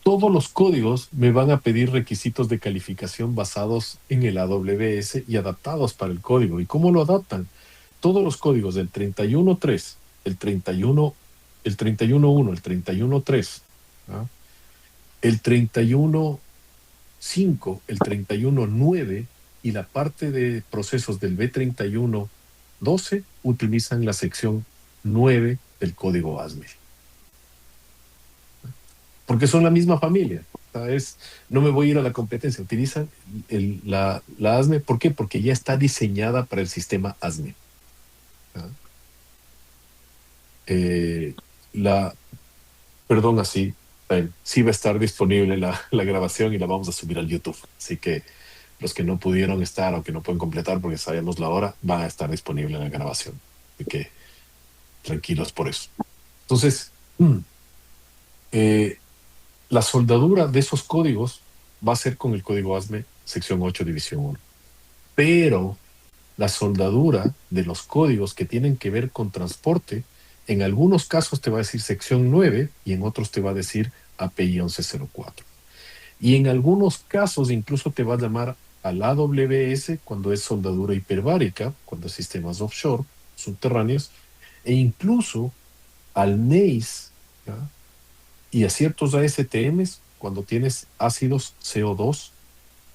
todos los códigos me van a pedir requisitos de calificación basados en el AWS y adaptados para el código. ¿Y cómo lo adaptan? Todos los códigos del 31.3, el 31, el 31.1, el 31.3, ¿ah? El 31.5, el 31.9 y la parte de procesos del B31.12 utilizan la sección 9 del código ASME. Porque son la misma familia. O sea, no me voy a ir a la competencia, utilizan la ASME. ¿Por qué? Porque ya está diseñada para el sistema ASME. ¿Ah? Eh, la, perdón, así, sí va a estar disponible la grabación y la vamos a subir al YouTube. Así que los que no pudieron estar o que no pueden completar porque sabemos la hora, van a estar disponible en la grabación. Así que tranquilos por eso. Entonces, eh, la soldadura de esos códigos va a ser con el código ASME sección 8, división 1. Pero la soldadura de los códigos que tienen que ver con transporte, en algunos casos te va a decir sección 9 y en otros te va a decir API 1104. Y en algunos casos incluso te va a llamar al AWS cuando es soldadura hiperbárica, cuando es sistemas offshore, subterráneos, e incluso al NEIS, ¿ya? Y a ciertos ASTMs cuando tienes ácidos CO2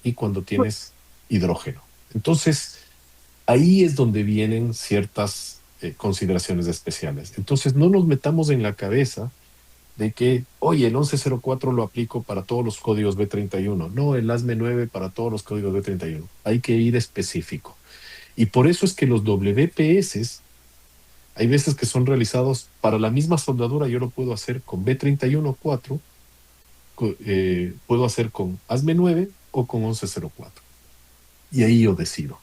y cuando tienes hidrógeno. Entonces, ahí es donde vienen ciertas consideraciones especiales. Entonces, no nos metamos en la cabeza de que, oye, el 1104 lo aplico para todos los códigos B31. No, el ASME 9 para todos los códigos B31. Hay que ir específico. Y por eso es que los WPS, hay veces que son realizados para la misma soldadura, yo lo puedo hacer con B31.4, puedo hacer con ASME 9 o con 1104. Y ahí yo decido.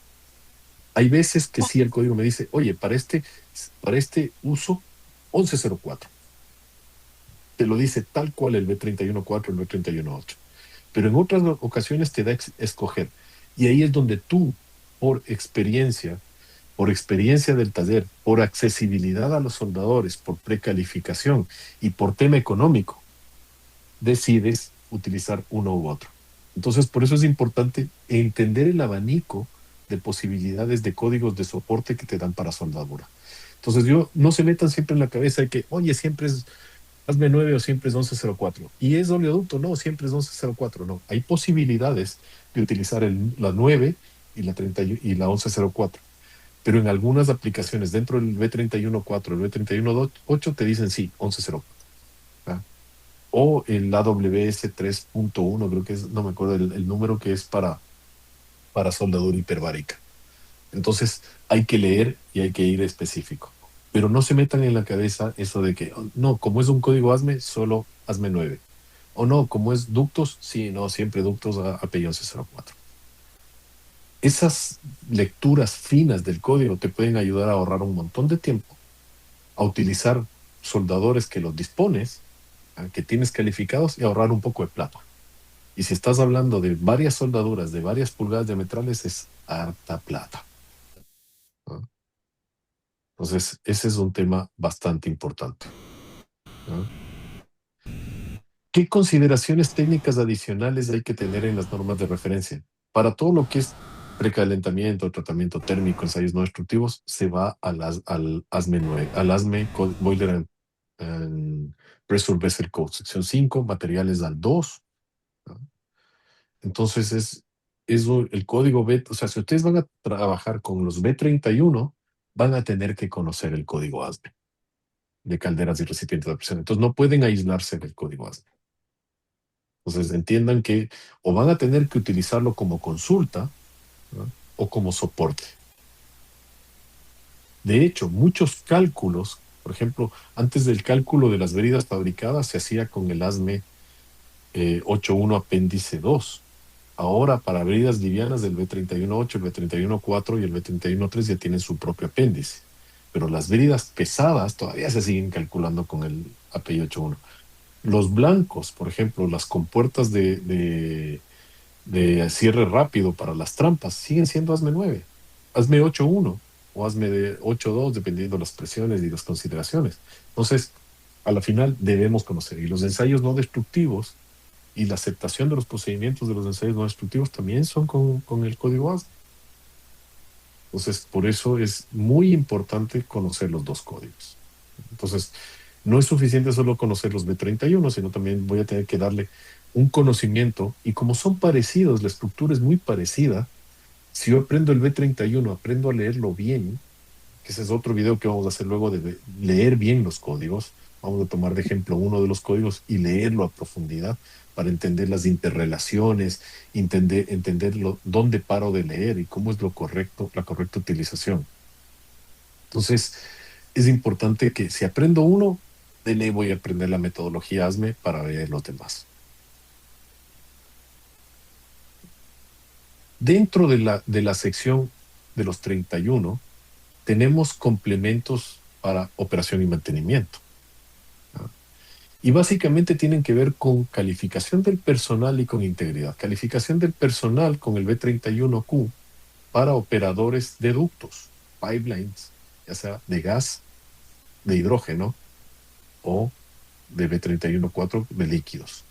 Hay veces que sí el código me dice, oye, para este uso, 1104. Te lo dice tal cual el B31.4, el B31.8. Pero en otras ocasiones te da escoger. Y ahí es donde tú, por experiencia del taller, por accesibilidad a los soldadores, por precalificación y por tema económico, decides utilizar uno u otro. Entonces, por eso es importante entender el abanico de posibilidades de códigos de soporte que te dan para soldadura. Entonces, no se metan siempre en la cabeza de que, oye, siempre es ASME 9 o siempre es 1104. ¿Y es oleoducto? No, siempre es 1104. No, hay posibilidades de utilizar la 9 y la 30 y la 1104. Pero en algunas aplicaciones dentro del B31.4, el B31.8 te dicen sí, 1104. ¿Ah? O el AWS 3.1, creo que es, no me acuerdo el número que es para soldadura hiperbárica. Entonces hay que leer y hay que ir específico. Pero no se metan en la cabeza eso de que, no, como es un código ASME, solo ASME 9. O no, como es ductos, sí, no, siempre ductos a API 1104. Esas lecturas finas del código te pueden ayudar a ahorrar un montón de tiempo, a utilizar soldadores que los dispones, que tienes calificados y ahorrar un poco de plata. Y si estás hablando de varias soldaduras, de varias pulgadas diametrales, es harta plata, ¿no? Entonces, ese es un tema bastante importante, ¿no? ¿Qué consideraciones técnicas adicionales hay que tener en las normas de referencia? Para todo lo que es precalentamiento, tratamiento térmico, ensayos no destructivos, se va al ASME 9, al ASME Boiler and Pressure Vessel Code, sección 5, materiales al 2. ¿No? Entonces el código B, o sea, si ustedes van a trabajar con los B31, van a tener que conocer el código ASME de calderas y recipientes de presión. Entonces no pueden aislarse del código ASME. Entonces entiendan que o van a tener que utilizarlo como consulta, ¿no?, o como soporte. De hecho, muchos cálculos, por ejemplo, antes del cálculo de las bridas fabricadas se hacía con el ASME 8.1 apéndice 2. Ahora, para bridas livianas del B31.8, el B31.4 y el B31.3 ya tienen su propio apéndice. Pero las bridas pesadas todavía se siguen calculando con el API 8.1. Los blancos, por ejemplo, las compuertas de cierre rápido para las trampas, siguen siendo ASME 9, ASME 8.1 o ASME de 8.2, dependiendo de las presiones y las consideraciones. Entonces, a la final debemos conocer. Y los ensayos no destructivos y la aceptación de los procedimientos de los ensayos no destructivos también son con el código ASME. Entonces, por eso es muy importante conocer los dos códigos. Entonces, no es suficiente solo conocer los B31, sino también voy a tener que darle un conocimiento, y como son parecidos, la estructura es muy parecida. Si yo aprendo el B31, aprendo a leerlo bien, que ese es otro video que vamos a hacer luego de leer bien los códigos. Vamos a tomar de ejemplo uno de los códigos y leerlo a profundidad para entender las interrelaciones, entender dónde paro de leer y cómo es lo correcto, la correcta utilización. Entonces, es importante que si aprendo uno, de ley voy a aprender la metodología ASME para ver los demás. Dentro de la sección de los 31, tenemos complementos para operación y mantenimiento, ¿no? Y básicamente tienen que ver con calificación del personal y con integridad. Calificación del personal con el B31Q para operadores de ductos, pipelines, ya sea de gas, de hidrógeno o de B31.4 de líquidos.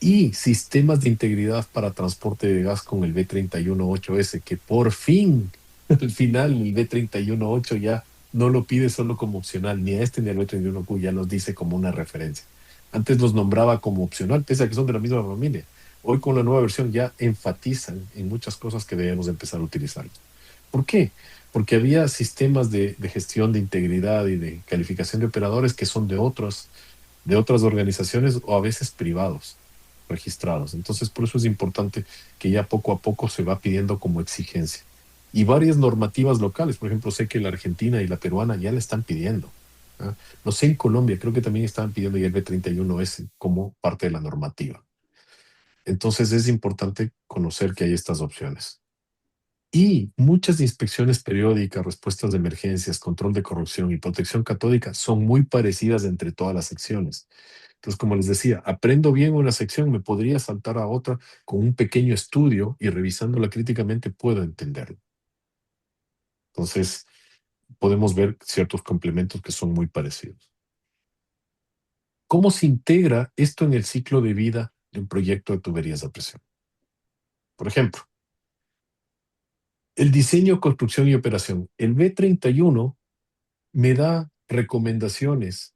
Y sistemas de integridad para transporte de gas con el B31.8S, que por fin, al final, el B31.8 ya no lo pide solo como opcional, ni a este ni al B31Q, ya los dice como una referencia. Antes los nombraba como opcional, pese a que son de la misma familia. Hoy con la nueva versión ya enfatizan en muchas cosas que debemos empezar a utilizar. ¿Por qué? Porque había sistemas de gestión de integridad y de calificación de operadores que son de otras organizaciones o a veces privados registrados. Entonces, por eso es importante que ya poco a poco se va pidiendo como exigencia. Y varias normativas locales, por ejemplo, sé que la argentina y la peruana ya le están pidiendo, ¿ah? No sé, en Colombia creo que también estaban pidiendo ya el B31S como parte de la normativa. Entonces, es importante conocer que hay estas opciones. Y muchas inspecciones periódicas, respuestas de emergencias, control de corrupción y protección catódica son muy parecidas entre todas las secciones. Entonces, como les decía, aprendo bien una sección, me podría saltar a otra con un pequeño estudio y revisándola críticamente puedo entenderlo. Entonces, podemos ver ciertos complementos que son muy parecidos. ¿Cómo se integra esto en el ciclo de vida de un proyecto de tuberías de presión? Por ejemplo, el diseño, construcción y operación. El B31 me da recomendaciones,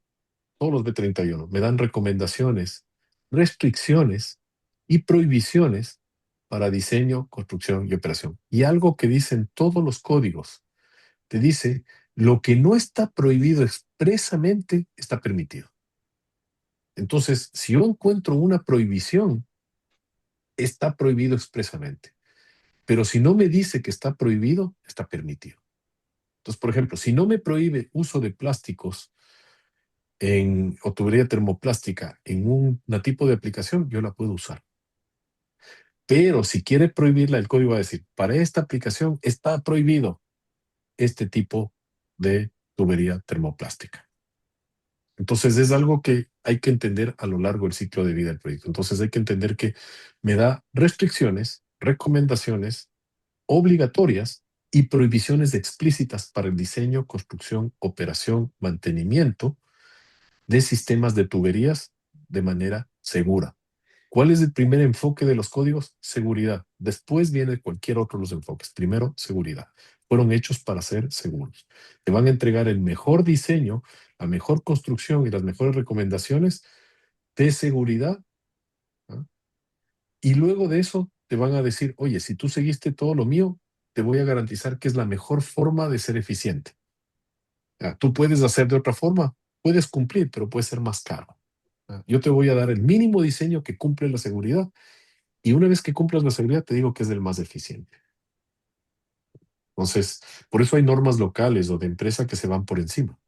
todos los B31 me dan recomendaciones, restricciones y prohibiciones para diseño, construcción y operación. Y algo que dicen todos los códigos, te dice lo que no está prohibido expresamente está permitido. Entonces, si yo encuentro una prohibición, está prohibido expresamente. Pero si no me dice que está prohibido, está permitido. Entonces, por ejemplo, si no me prohíbe uso de plásticos o tubería termoplástica en un tipo de aplicación, yo la puedo usar. Pero si quiere prohibirla, el código va a decir, para esta aplicación está prohibido este tipo de tubería termoplástica. Entonces es algo que hay que entender a lo largo del ciclo de vida del proyecto. Entonces hay que entender que me da restricciones, recomendaciones obligatorias y prohibiciones explícitas para el diseño, construcción, operación, mantenimiento de sistemas de tuberías de manera segura. ¿Cuál es el primer enfoque de los códigos? Seguridad. Después viene cualquier otro de los enfoques. Primero, seguridad. Fueron hechos para ser seguros. Te van a entregar el mejor diseño, la mejor construcción y las mejores recomendaciones de seguridad, ¿no? Y luego de eso te van a decir, oye, si tú seguiste todo lo mío, te voy a garantizar que es la mejor forma de ser eficiente. Tú puedes hacer de otra forma, puedes cumplir, pero puede ser más caro. Yo te voy a dar el mínimo diseño que cumple la seguridad y una vez que cumplas la seguridad te digo que es el más eficiente. Entonces, por eso hay normas locales o de empresa que se van por encima.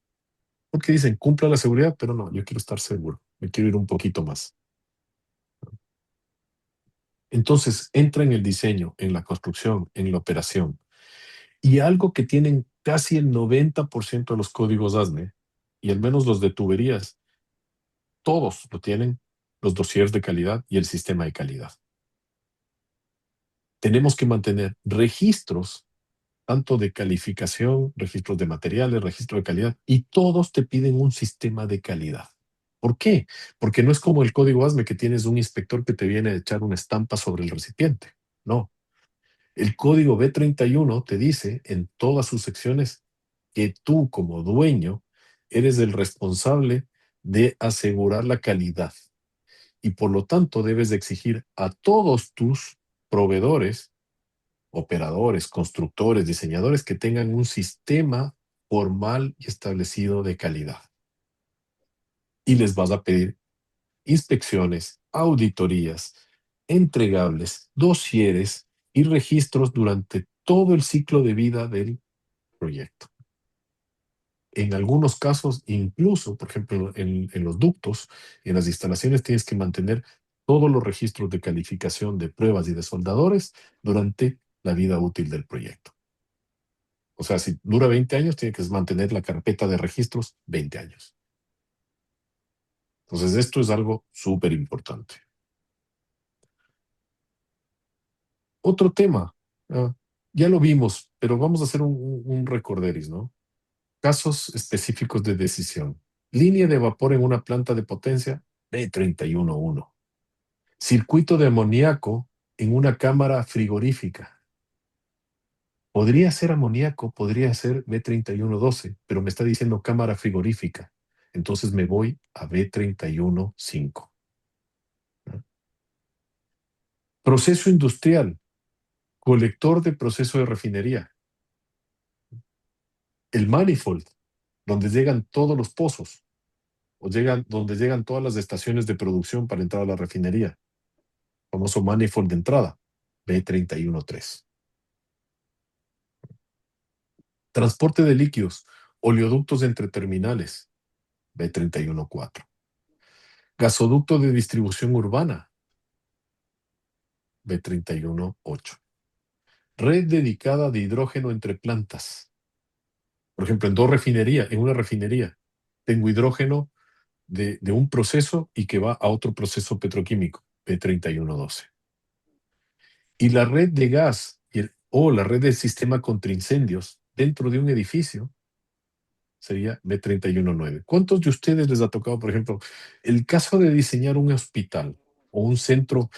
Porque dicen, cumpla la seguridad, pero no, yo quiero estar seguro, me quiero ir un poquito más. Entonces, entra en el diseño, en la construcción, en la operación. Y algo que tienen casi el 90% de los códigos ASME, y al menos los de tuberías, todos lo tienen, los dossiers de calidad y el sistema de calidad. Tenemos que mantener registros, tanto de calificación, registros de materiales, registro de calidad, y todos te piden un sistema de calidad. ¿Por qué? Porque no es como el código ASME que tienes un inspector que te viene a echar una estampa sobre el recipiente. No. El código B31 te dice en todas sus secciones que tú como dueño eres el responsable de asegurar la calidad y por lo tanto debes de exigir a todos tus proveedores, operadores, constructores, diseñadores que tengan un sistema formal y establecido de calidad. Y les vas a pedir inspecciones, auditorías, entregables, dosieres y registros durante todo el ciclo de vida del proyecto. En algunos casos, incluso, por ejemplo, en los ductos, en las instalaciones, tienes que mantener todos los registros de calificación de pruebas y de soldadores durante la vida útil del proyecto. O sea, si dura 20 años, tienes que mantener la carpeta de registros 20 años. Entonces, esto es algo súper importante. Otro tema, ya lo vimos, pero vamos a hacer un recorderis, ¿no? Casos específicos de decisión. Línea de vapor en una planta de potencia, B311. Circuito de amoníaco en una cámara frigorífica. Podría ser amoníaco, podría ser B3112, pero me está diciendo cámara frigorífica. Entonces me voy a B315. Proceso industrial, colector de proceso de refinería. El manifold, donde llegan todos los pozos, o donde llegan todas las estaciones de producción para entrar a la refinería. Famoso manifold de entrada, B313. Transporte de líquidos, oleoductos entre terminales, B314. Gasoducto de distribución urbana, B318. Red dedicada de hidrógeno entre plantas. Por ejemplo, en una refinería, tengo hidrógeno de un proceso y que va a otro proceso petroquímico, B312. Y la red de gas o la red del sistema contra incendios dentro de un edificio sería B319. ¿Cuántos de ustedes les ha tocado, por ejemplo, el caso de diseñar un hospital o un centro?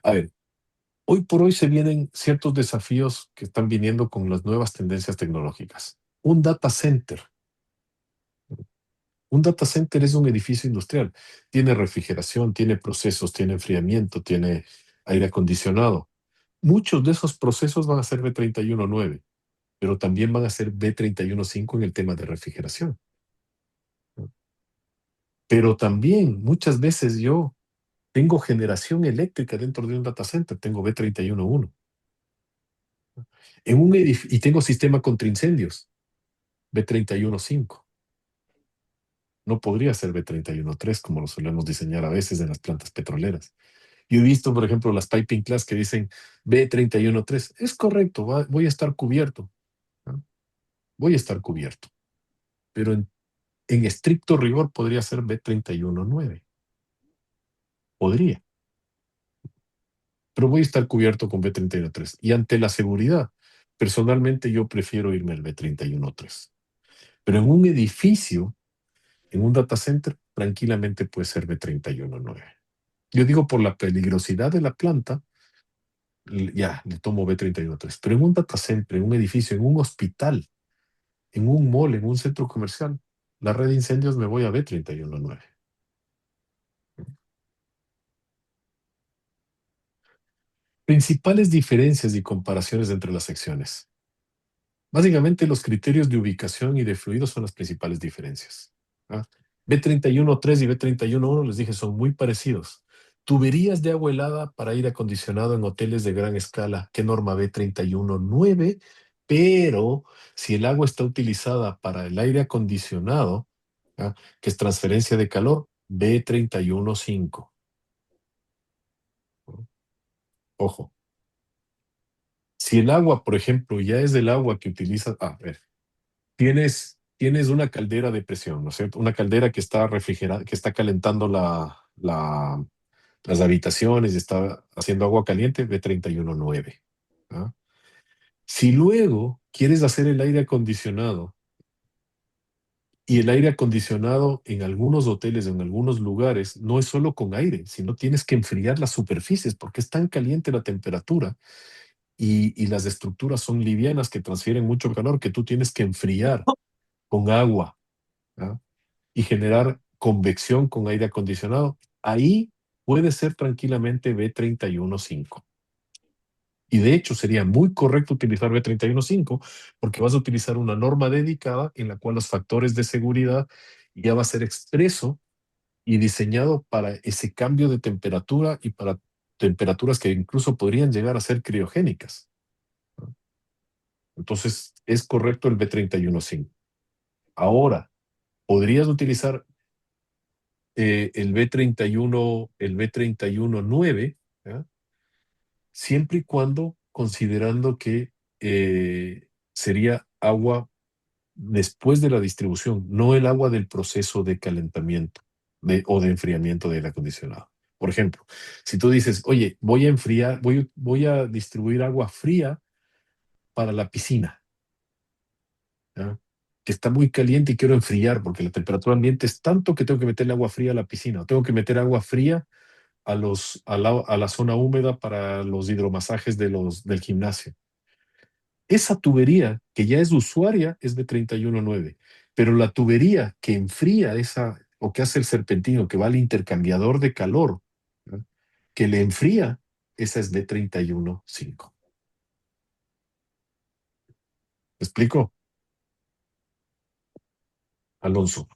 A ver, hoy por hoy se vienen ciertos desafíos que están viniendo con las nuevas tendencias tecnológicas. Un data center. Un data center es un edificio industrial. Tiene refrigeración, tiene procesos, tiene enfriamiento, tiene aire acondicionado. Muchos de esos procesos van a ser B319, pero también van a ser B315 en el tema de refrigeración. Pero también muchas veces yo tengo generación eléctrica dentro de un data center, tengo B311. En un y tengo sistema contra incendios, B315. No podría ser B313 como lo solemos diseñar a veces en las plantas petroleras. Yo he visto, por ejemplo, las piping class que dicen B313. Es correcto, voy a estar cubierto. ¿No? Voy a estar cubierto. Pero en estricto rigor podría ser B319. Podría. Pero voy a estar cubierto con B313. Y ante la seguridad, personalmente yo prefiero irme al B313. Pero en un edificio, en un data center, tranquilamente puede ser B319. Yo digo por la peligrosidad de la planta, ya, le tomo B313. Pero en un data center, en un edificio, en un hospital, en un mall, en un centro comercial, la red de incendios me voy a B319. Principales diferencias y comparaciones entre las secciones. Básicamente, los criterios de ubicación y de fluido son las principales diferencias. ¿Ah? B31.3 y B31.1, les dije, son muy parecidos. Tuberías de agua helada para aire acondicionado en hoteles de gran escala. ¿Qué norma? B31.9. Pero si el agua está utilizada para el aire acondicionado, ¿ah? Que es transferencia de calor, B31.5. Ojo. Si el agua, por ejemplo, ya es del agua que utilizas, a ver, tienes una caldera de presión, ¿no es cierto? Una caldera que está refrigerada, que está calentando las habitaciones y está haciendo agua caliente, B31.9. ¿Ah? Si luego quieres hacer el aire acondicionado, y el aire acondicionado en algunos hoteles, en algunos lugares, no es solo con aire, sino tienes que enfriar las superficies porque es tan caliente la temperatura y las estructuras son livianas que transfieren mucho calor que tú tienes que enfriar con agua, ¿ah? Y generar convección con aire acondicionado. Ahí puede ser tranquilamente B31.5. Y de hecho sería muy correcto utilizar B31.5 porque vas a utilizar una norma dedicada en la cual los factores de seguridad ya va a ser expreso y diseñado para ese cambio de temperatura y para temperaturas que incluso podrían llegar a ser criogénicas. Entonces, es correcto el B31.5. Ahora, podrías utilizar el B31.9, ¿ya? Siempre y cuando considerando que sería agua después de la distribución, no el agua del proceso de calentamiento o de enfriamiento del aire acondicionado. Por ejemplo, si tú dices, oye, voy a enfriar, voy a distribuir agua fría para la piscina, ¿ya? Que está muy caliente y quiero enfriar porque la temperatura ambiente es tanto que tengo que meterle agua fría a la piscina o tengo que meter agua fría a la zona húmeda para los hidromasajes del gimnasio. Esa tubería que ya es usuaria es B31.9, pero la tubería que enfría o que hace el serpentino, que va al intercambiador de calor, ¿no? Que le enfría, esa es B31.5. ¿Me explico, Alonso?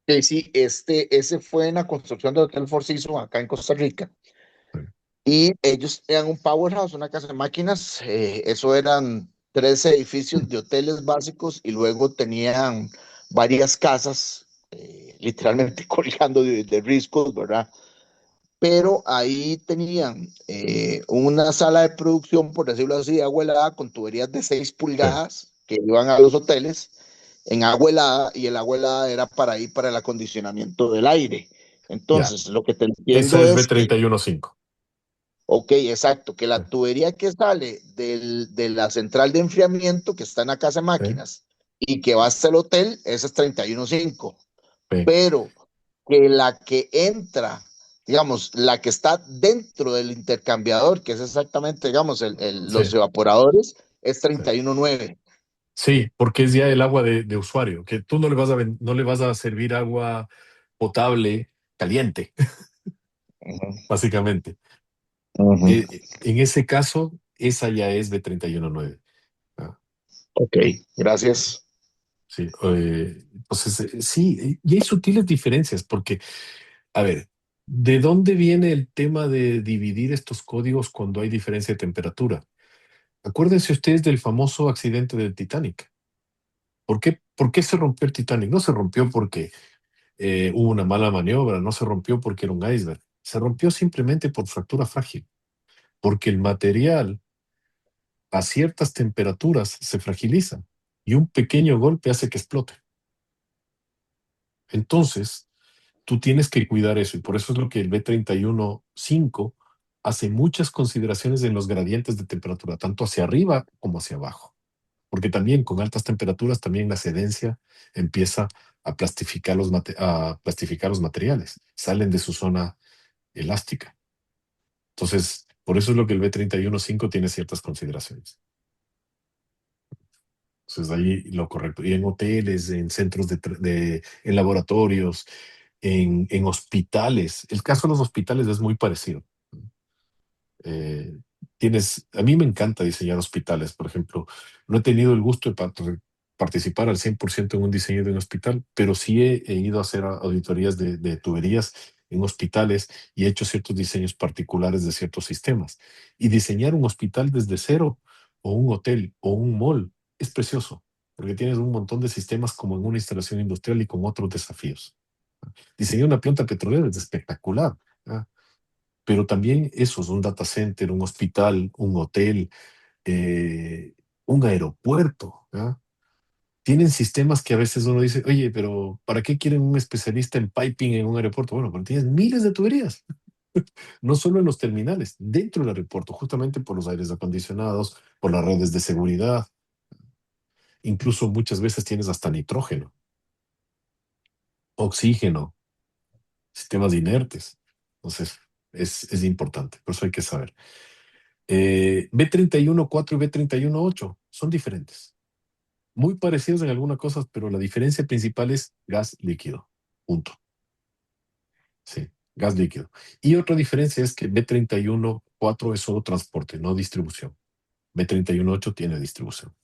Sí, ese fue en la construcción del Hotel Four Seasons acá en Costa Rica. Sí. Y ellos eran un powerhouse, una casa de máquinas. Eso eran 3 edificios de hoteles básicos y luego tenían varias casas, literalmente colgando de riscos, ¿verdad? Pero ahí tenían una sala de producción, por decirlo así, de agua helada con tuberías de 6 Sí, pulgadas que iban a los hoteles en agua helada y el agua helada era para ir para el acondicionamiento del aire. ya. Entonces, lo que te Esa entiendo es es que, B31.5. ok, exacto, que Sí, la tubería que sale de la central de enfriamiento que está en la casa de sí, máquinas y que va hasta el hotel, esa es 31.5, sí, pero que la que entra, digamos, la que está dentro del intercambiador, que es exactamente, digamos, los sí, evaporadores, es sí. 31.9. Sí, porque es ya el agua de usuario, que tú no le vas a servir agua potable caliente, Ujú, básicamente. ujú. En ese caso, esa ya es de 31.9. Ah, Ok, gracias. sí, entonces, sí, y hay sutiles diferencias, porque, a ver, ¿de dónde viene el tema de dividir estos códigos cuando hay diferencia de temperatura? Acuérdense ustedes del famoso accidente del Titanic. ¿Por qué se rompió el Titanic? No se rompió porque hubo una mala maniobra, no se rompió porque era un iceberg, se rompió simplemente por fractura frágil, porque el material a ciertas temperaturas se fragiliza y un pequeño golpe hace que explote. Entonces, tú tienes que cuidar eso y por eso es lo que el B31.5 hace muchas consideraciones en los gradientes de temperatura, tanto hacia arriba como hacia abajo, porque también con altas temperaturas también la sedencia empieza a plastificar los materiales, salen de su zona elástica. Entonces, por eso es lo que el B31.5 tiene ciertas consideraciones. Entonces, ahí lo correcto. Y en hoteles, en centros en laboratorios, en hospitales. El caso de los hospitales es muy parecido. Eh, a mí me encanta diseñar hospitales, por ejemplo. No he tenido el gusto de participar al 100% en un diseño de un hospital, pero sí he ido a hacer auditorías de tuberías en hospitales y he hecho ciertos diseños particulares de ciertos sistemas. Y diseñar un hospital desde cero, o un hotel, o un mall, es precioso, porque tienes un montón de sistemas como en una instalación industrial y con otros desafíos. Diseñar una planta petrolera es espectacular, ¿ah? Pero también eso es un data center, un hospital, un hotel, eh, un aeropuerto, ¿ah? Tienen sistemas que a veces uno dice, oye, pero ¿para qué quieren un especialista en piping en un aeropuerto? Bueno, porque tienes miles de tuberías, no solo en los terminales, dentro del aeropuerto, justamente por los aires acondicionados, por las redes de seguridad. Incluso muchas veces tienes hasta nitrógeno, oxígeno, sistemas inertes. Entonces, es importante, por eso hay que saber. B31.4 y B31.8 son diferentes, muy parecidos en algunas cosas, pero la diferencia principal es gas líquido. Punto. Sí, gas líquido. Y otra diferencia es que B31.4 es solo transporte, no distribución. B31.8 tiene distribución.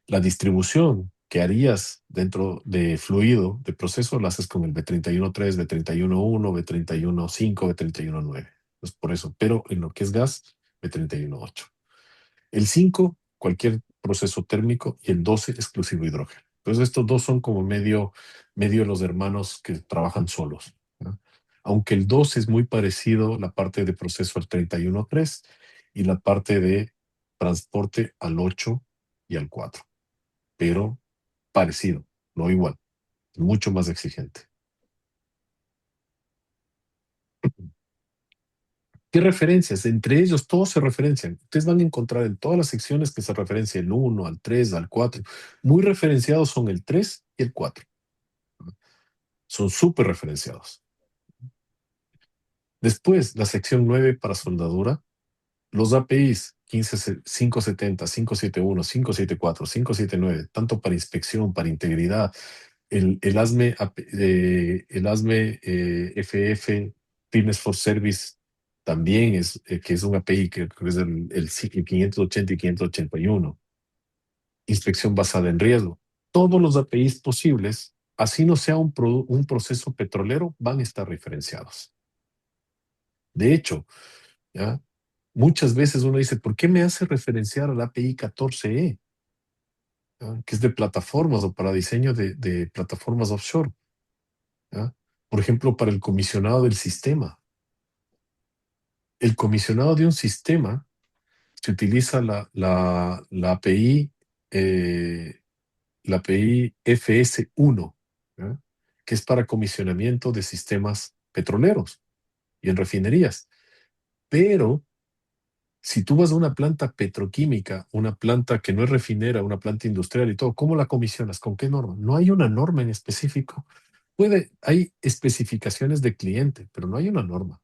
La distribución que harías dentro de fluido, de proceso, la haces con el B31.3, B31.1, B31.5, B31.9. Pues por eso, pero en lo que es gas, B31.8. El 5, cualquier proceso térmico, y el 12, exclusivo hidrógeno. Entonces, estos dos son como medio los hermanos que trabajan solos, ¿no? Aunque el 12 es muy parecido, la parte de proceso al 31.3 y la parte de transporte al 8 y al 4, pero parecido, no igual, mucho más exigente. ¿Qué referencias? Entre ellos todos se referencian. Ustedes van a encontrar en todas las secciones que se referencia el 1, al 3, al 4. Muy referenciados son el 3 y el 4. Son súper referenciados. Después, la sección 9 para soldadura. Los APIs 15, 570, 571, 574, 579, tanto para inspección, para integridad. El ASME, FF, Fitness for Service, también que es un API que es el 580 y 581. Inspección basada en riesgo. Todos los APIs posibles, así no sea un proceso petrolero, van a estar referenciados. De hecho, ¿ya? Muchas veces uno dice, ¿por qué me hace referenciar al API 14E? ¿Ya? Que es de plataformas o para diseño de plataformas offshore. ¿Ya? Por ejemplo, para el comisionado del sistema. El comisionado de un sistema se utiliza la API, la API FS1, ¿ya? Que es para comisionamiento de sistemas petroleros y en refinerías. Pero si tú vas a una planta petroquímica, una planta que no es refinera, una planta industrial y todo, ¿cómo la comisionas? ¿Con qué norma? No hay una norma en específico. Hay especificaciones de cliente, pero no hay una norma.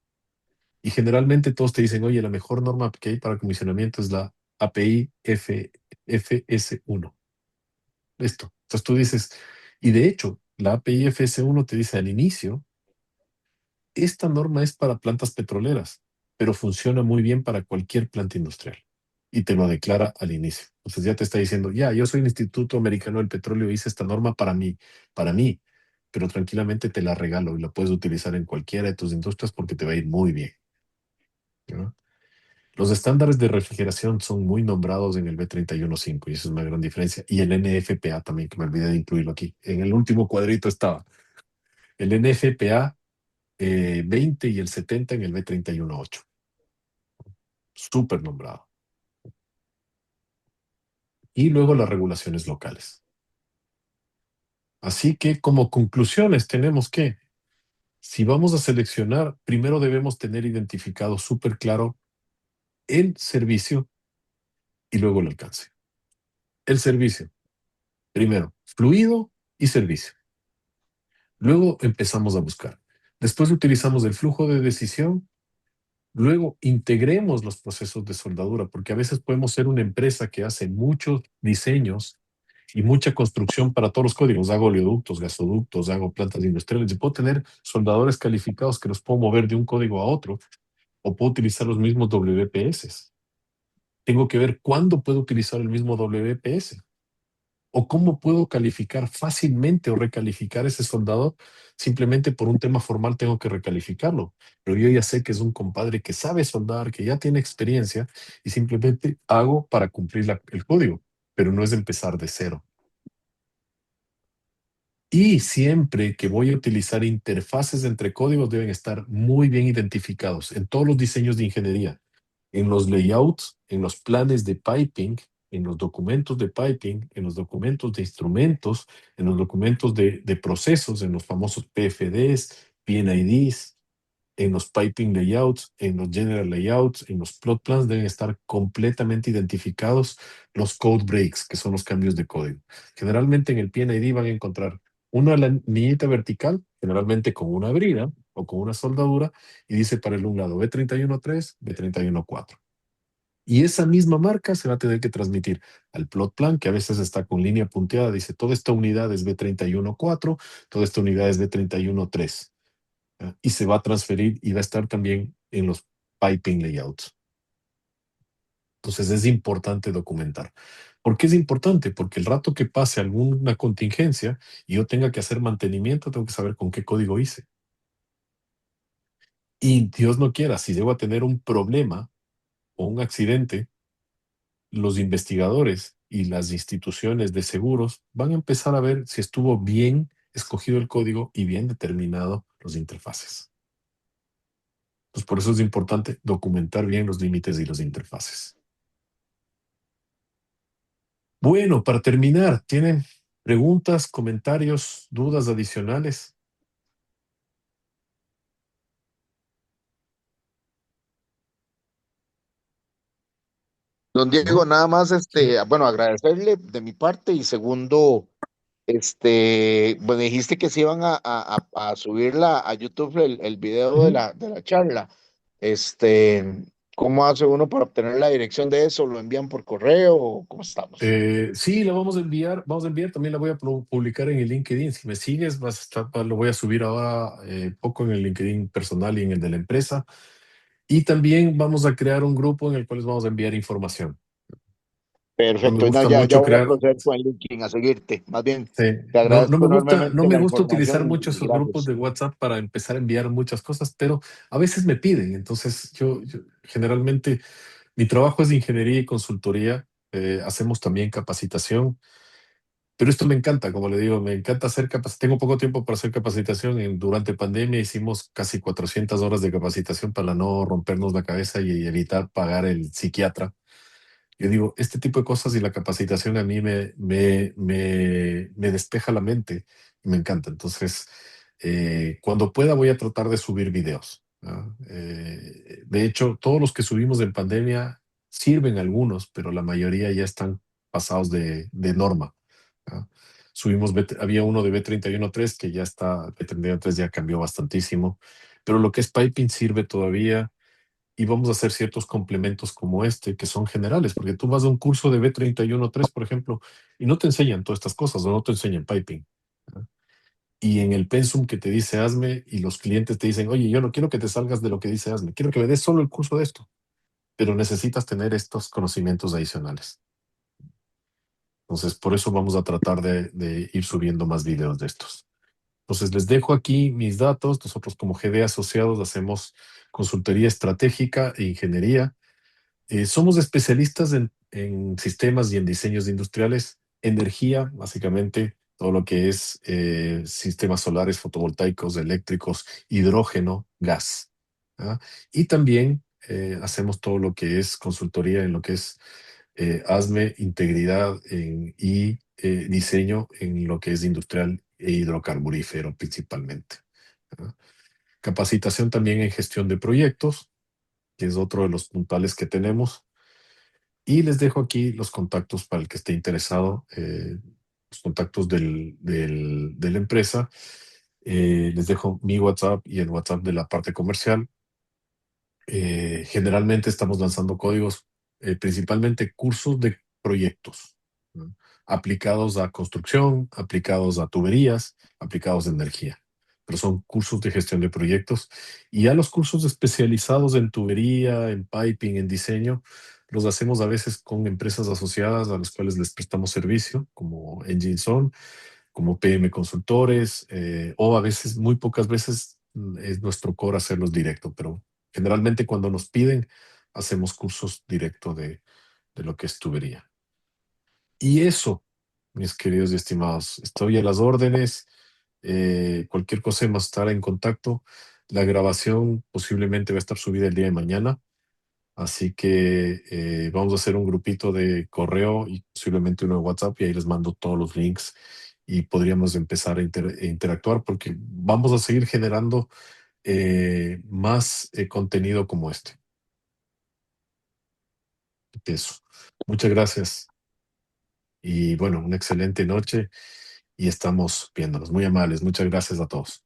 Y generalmente todos te dicen, oye, la mejor norma que hay para comisionamiento es la API FS1. Listo. Entonces tú dices, y de hecho, la API FS1 te dice al inicio, esta norma es para plantas petroleras, pero funciona muy bien para cualquier planta industrial. Y te lo declara al inicio. Entonces ya te está diciendo, ya, yo soy el Instituto Americano del Petróleo, hice esta norma para mí, pero tranquilamente te la regalo y la puedes utilizar en cualquiera de tus industrias porque te va a ir muy bien, ¿no? Los estándares de refrigeración son muy nombrados en el B31.5 y eso es una gran diferencia. Y el NFPA también, que me olvidé de incluirlo aquí. En el último cuadrito estaba el NFPA 20 y el 70 en el B31.8. Súper nombrado. Y luego las regulaciones locales. Así que como conclusiones tenemos que, si vamos a seleccionar, primero debemos tener identificado súper claro el servicio y luego el alcance. El servicio, primero, fluido y servicio. Luego empezamos a buscar. Después utilizamos el flujo de decisión. Luego integremos los procesos de soldadura, porque a veces podemos ser una empresa que hace muchos diseños y mucha construcción para todos los códigos. Hago oleoductos, gasoductos, hago plantas industriales. Y puedo tener soldadores calificados que los puedo mover de un código a otro o puedo utilizar los mismos WPS. Tengo que ver cuándo puedo utilizar el mismo WPS o cómo puedo calificar fácilmente o recalificar ese soldador. Simplemente por un tema formal tengo que recalificarlo, pero yo ya sé que es un compadre que sabe soldar, que ya tiene experiencia y simplemente hago para cumplir el código, pero no es empezar de cero. Y siempre que voy a utilizar interfaces entre códigos deben estar muy bien identificados en todos los diseños de ingeniería, en los layouts, en los planes de piping, en los documentos de piping, en los documentos de instrumentos, en los documentos de procesos, en los famosos PFDs, PNIDs, en los piping layouts, en los general layouts, en los plot plans deben estar completamente identificados los code breaks, que son los cambios de código. Generalmente en el PNID van a encontrar una liñita vertical, generalmente con una brida o con una soldadura, y dice para el un lado B313, B314. Y esa misma marca se va a tener que transmitir al plot plan, que a veces está con línea punteada, dice toda esta unidad es B314, toda esta unidad es B313. Y se va a transferir y va a estar también en los piping layouts. Entonces es importante documentar. ¿Por qué es importante? Porque el rato que pase alguna contingencia y yo tenga que hacer mantenimiento, tengo que saber con qué código hice. Y Dios no quiera, si llego a tener un problema o un accidente, los investigadores y las instituciones de seguros van a empezar a ver si estuvo bien escogido el código y bien determinado los interfaces. Pues por eso es importante documentar bien los límites y las interfaces. Bueno, para terminar, ¿tienen preguntas, comentarios, dudas adicionales? Don Diego, ¿No? nada más, Sí. bueno, agradecerle de mi parte y segundo, bueno, dijiste que se iban a subirla a YouTube el video de Ujú. de la charla. Este, ¿Cómo hace uno para obtener la dirección de eso? ¿Lo envían por correo o cómo estamos? Sí, la vamos a enviar, también la voy a publicar en el LinkedIn. Si me sigues, lo voy a subir ahora poco en el LinkedIn personal y en el de la empresa. Y también vamos a crear un grupo en el cual les vamos a enviar información. No me Perfecto, no, gusta ya mucho voy a crear, proceder con el LinkedIn a seguirte. Más bien, sí, te no agradezco no enormemente me la gusta utilizar información mucho y esos grupos gracias. de WhatsApp para empezar a enviar muchas cosas, pero a veces me piden. Entonces, yo generalmente, mi trabajo es de ingeniería y consultoría. Hacemos también capacitación, pero esto me encanta, como le digo, me encanta hacer capacitación. Tengo poco tiempo para hacer capacitación. Durante pandemia hicimos casi 400 horas de capacitación para no rompernos la cabeza y evitar pagar el psiquiatra. Yo digo, este tipo de cosas y la capacitación a mí me despeja la mente y me encanta. Entonces, cuando pueda voy a tratar de subir videos, ¿no? De hecho, todos los que subimos en pandemia sirven algunos, pero la mayoría ya están pasados de norma, ¿no? Había uno de B313 que ya está, B313 ya cambió bastantísimo, pero lo que es piping sirve todavía y vamos a hacer ciertos complementos como este, que son generales, porque tú vas a un curso de B313, por ejemplo, y no te enseñan todas estas cosas, o no te enseñan piping, ¿no? Y en el pensum que te dice hazme, y los clientes te dicen, oye, yo no quiero que te salgas de lo que dice hazme, quiero que me des solo el curso de esto, pero necesitas tener estos conocimientos adicionales. Entonces, por eso vamos a tratar de ir subiendo más videos de estos. Entonces, les dejo aquí mis datos. Nosotros como GD Asociados hacemos consultoría estratégica e ingeniería. Somos especialistas en sistemas y en diseños industriales, energía, básicamente todo lo que es sistemas solares, fotovoltaicos, eléctricos, hidrógeno, gas, ¿ah? Y también hacemos todo lo que es consultoría en lo que es ASME, integridad y diseño en lo que es industrial e hidrocarburífero principalmente, ¿ah? Capacitación también en gestión de proyectos, que es otro de los puntales que tenemos. Y les dejo aquí los contactos para el que esté interesado, los contactos de la empresa. Les dejo mi WhatsApp y el WhatsApp de la parte comercial. Generalmente estamos lanzando códigos, principalmente cursos de proyectos, ¿no? Aplicados a construcción, aplicados a tuberías, aplicados a energía. Pero son cursos de gestión de proyectos. Y ya los cursos especializados en tubería, en piping, en diseño, los hacemos a veces con empresas asociadas a las cuales les prestamos servicio, como Enginson, como PM Consultores, o a veces, muy pocas veces, es nuestro core hacerlos directo, pero generalmente cuando nos piden, hacemos cursos directo de lo que es tubería. Y eso, mis queridos y estimados, estoy a las órdenes. Cualquier cosa más estar en contacto. La grabación posiblemente va a estar subida el día de mañana. Así que vamos a hacer un grupito de correo y posiblemente uno de WhatsApp y ahí les mando todos los links y podríamos empezar a interactuar porque vamos a seguir generando más contenido como este. Eso. Muchas gracias y bueno, una excelente noche y estamos viéndonos. Muy amables. Muchas gracias a todos.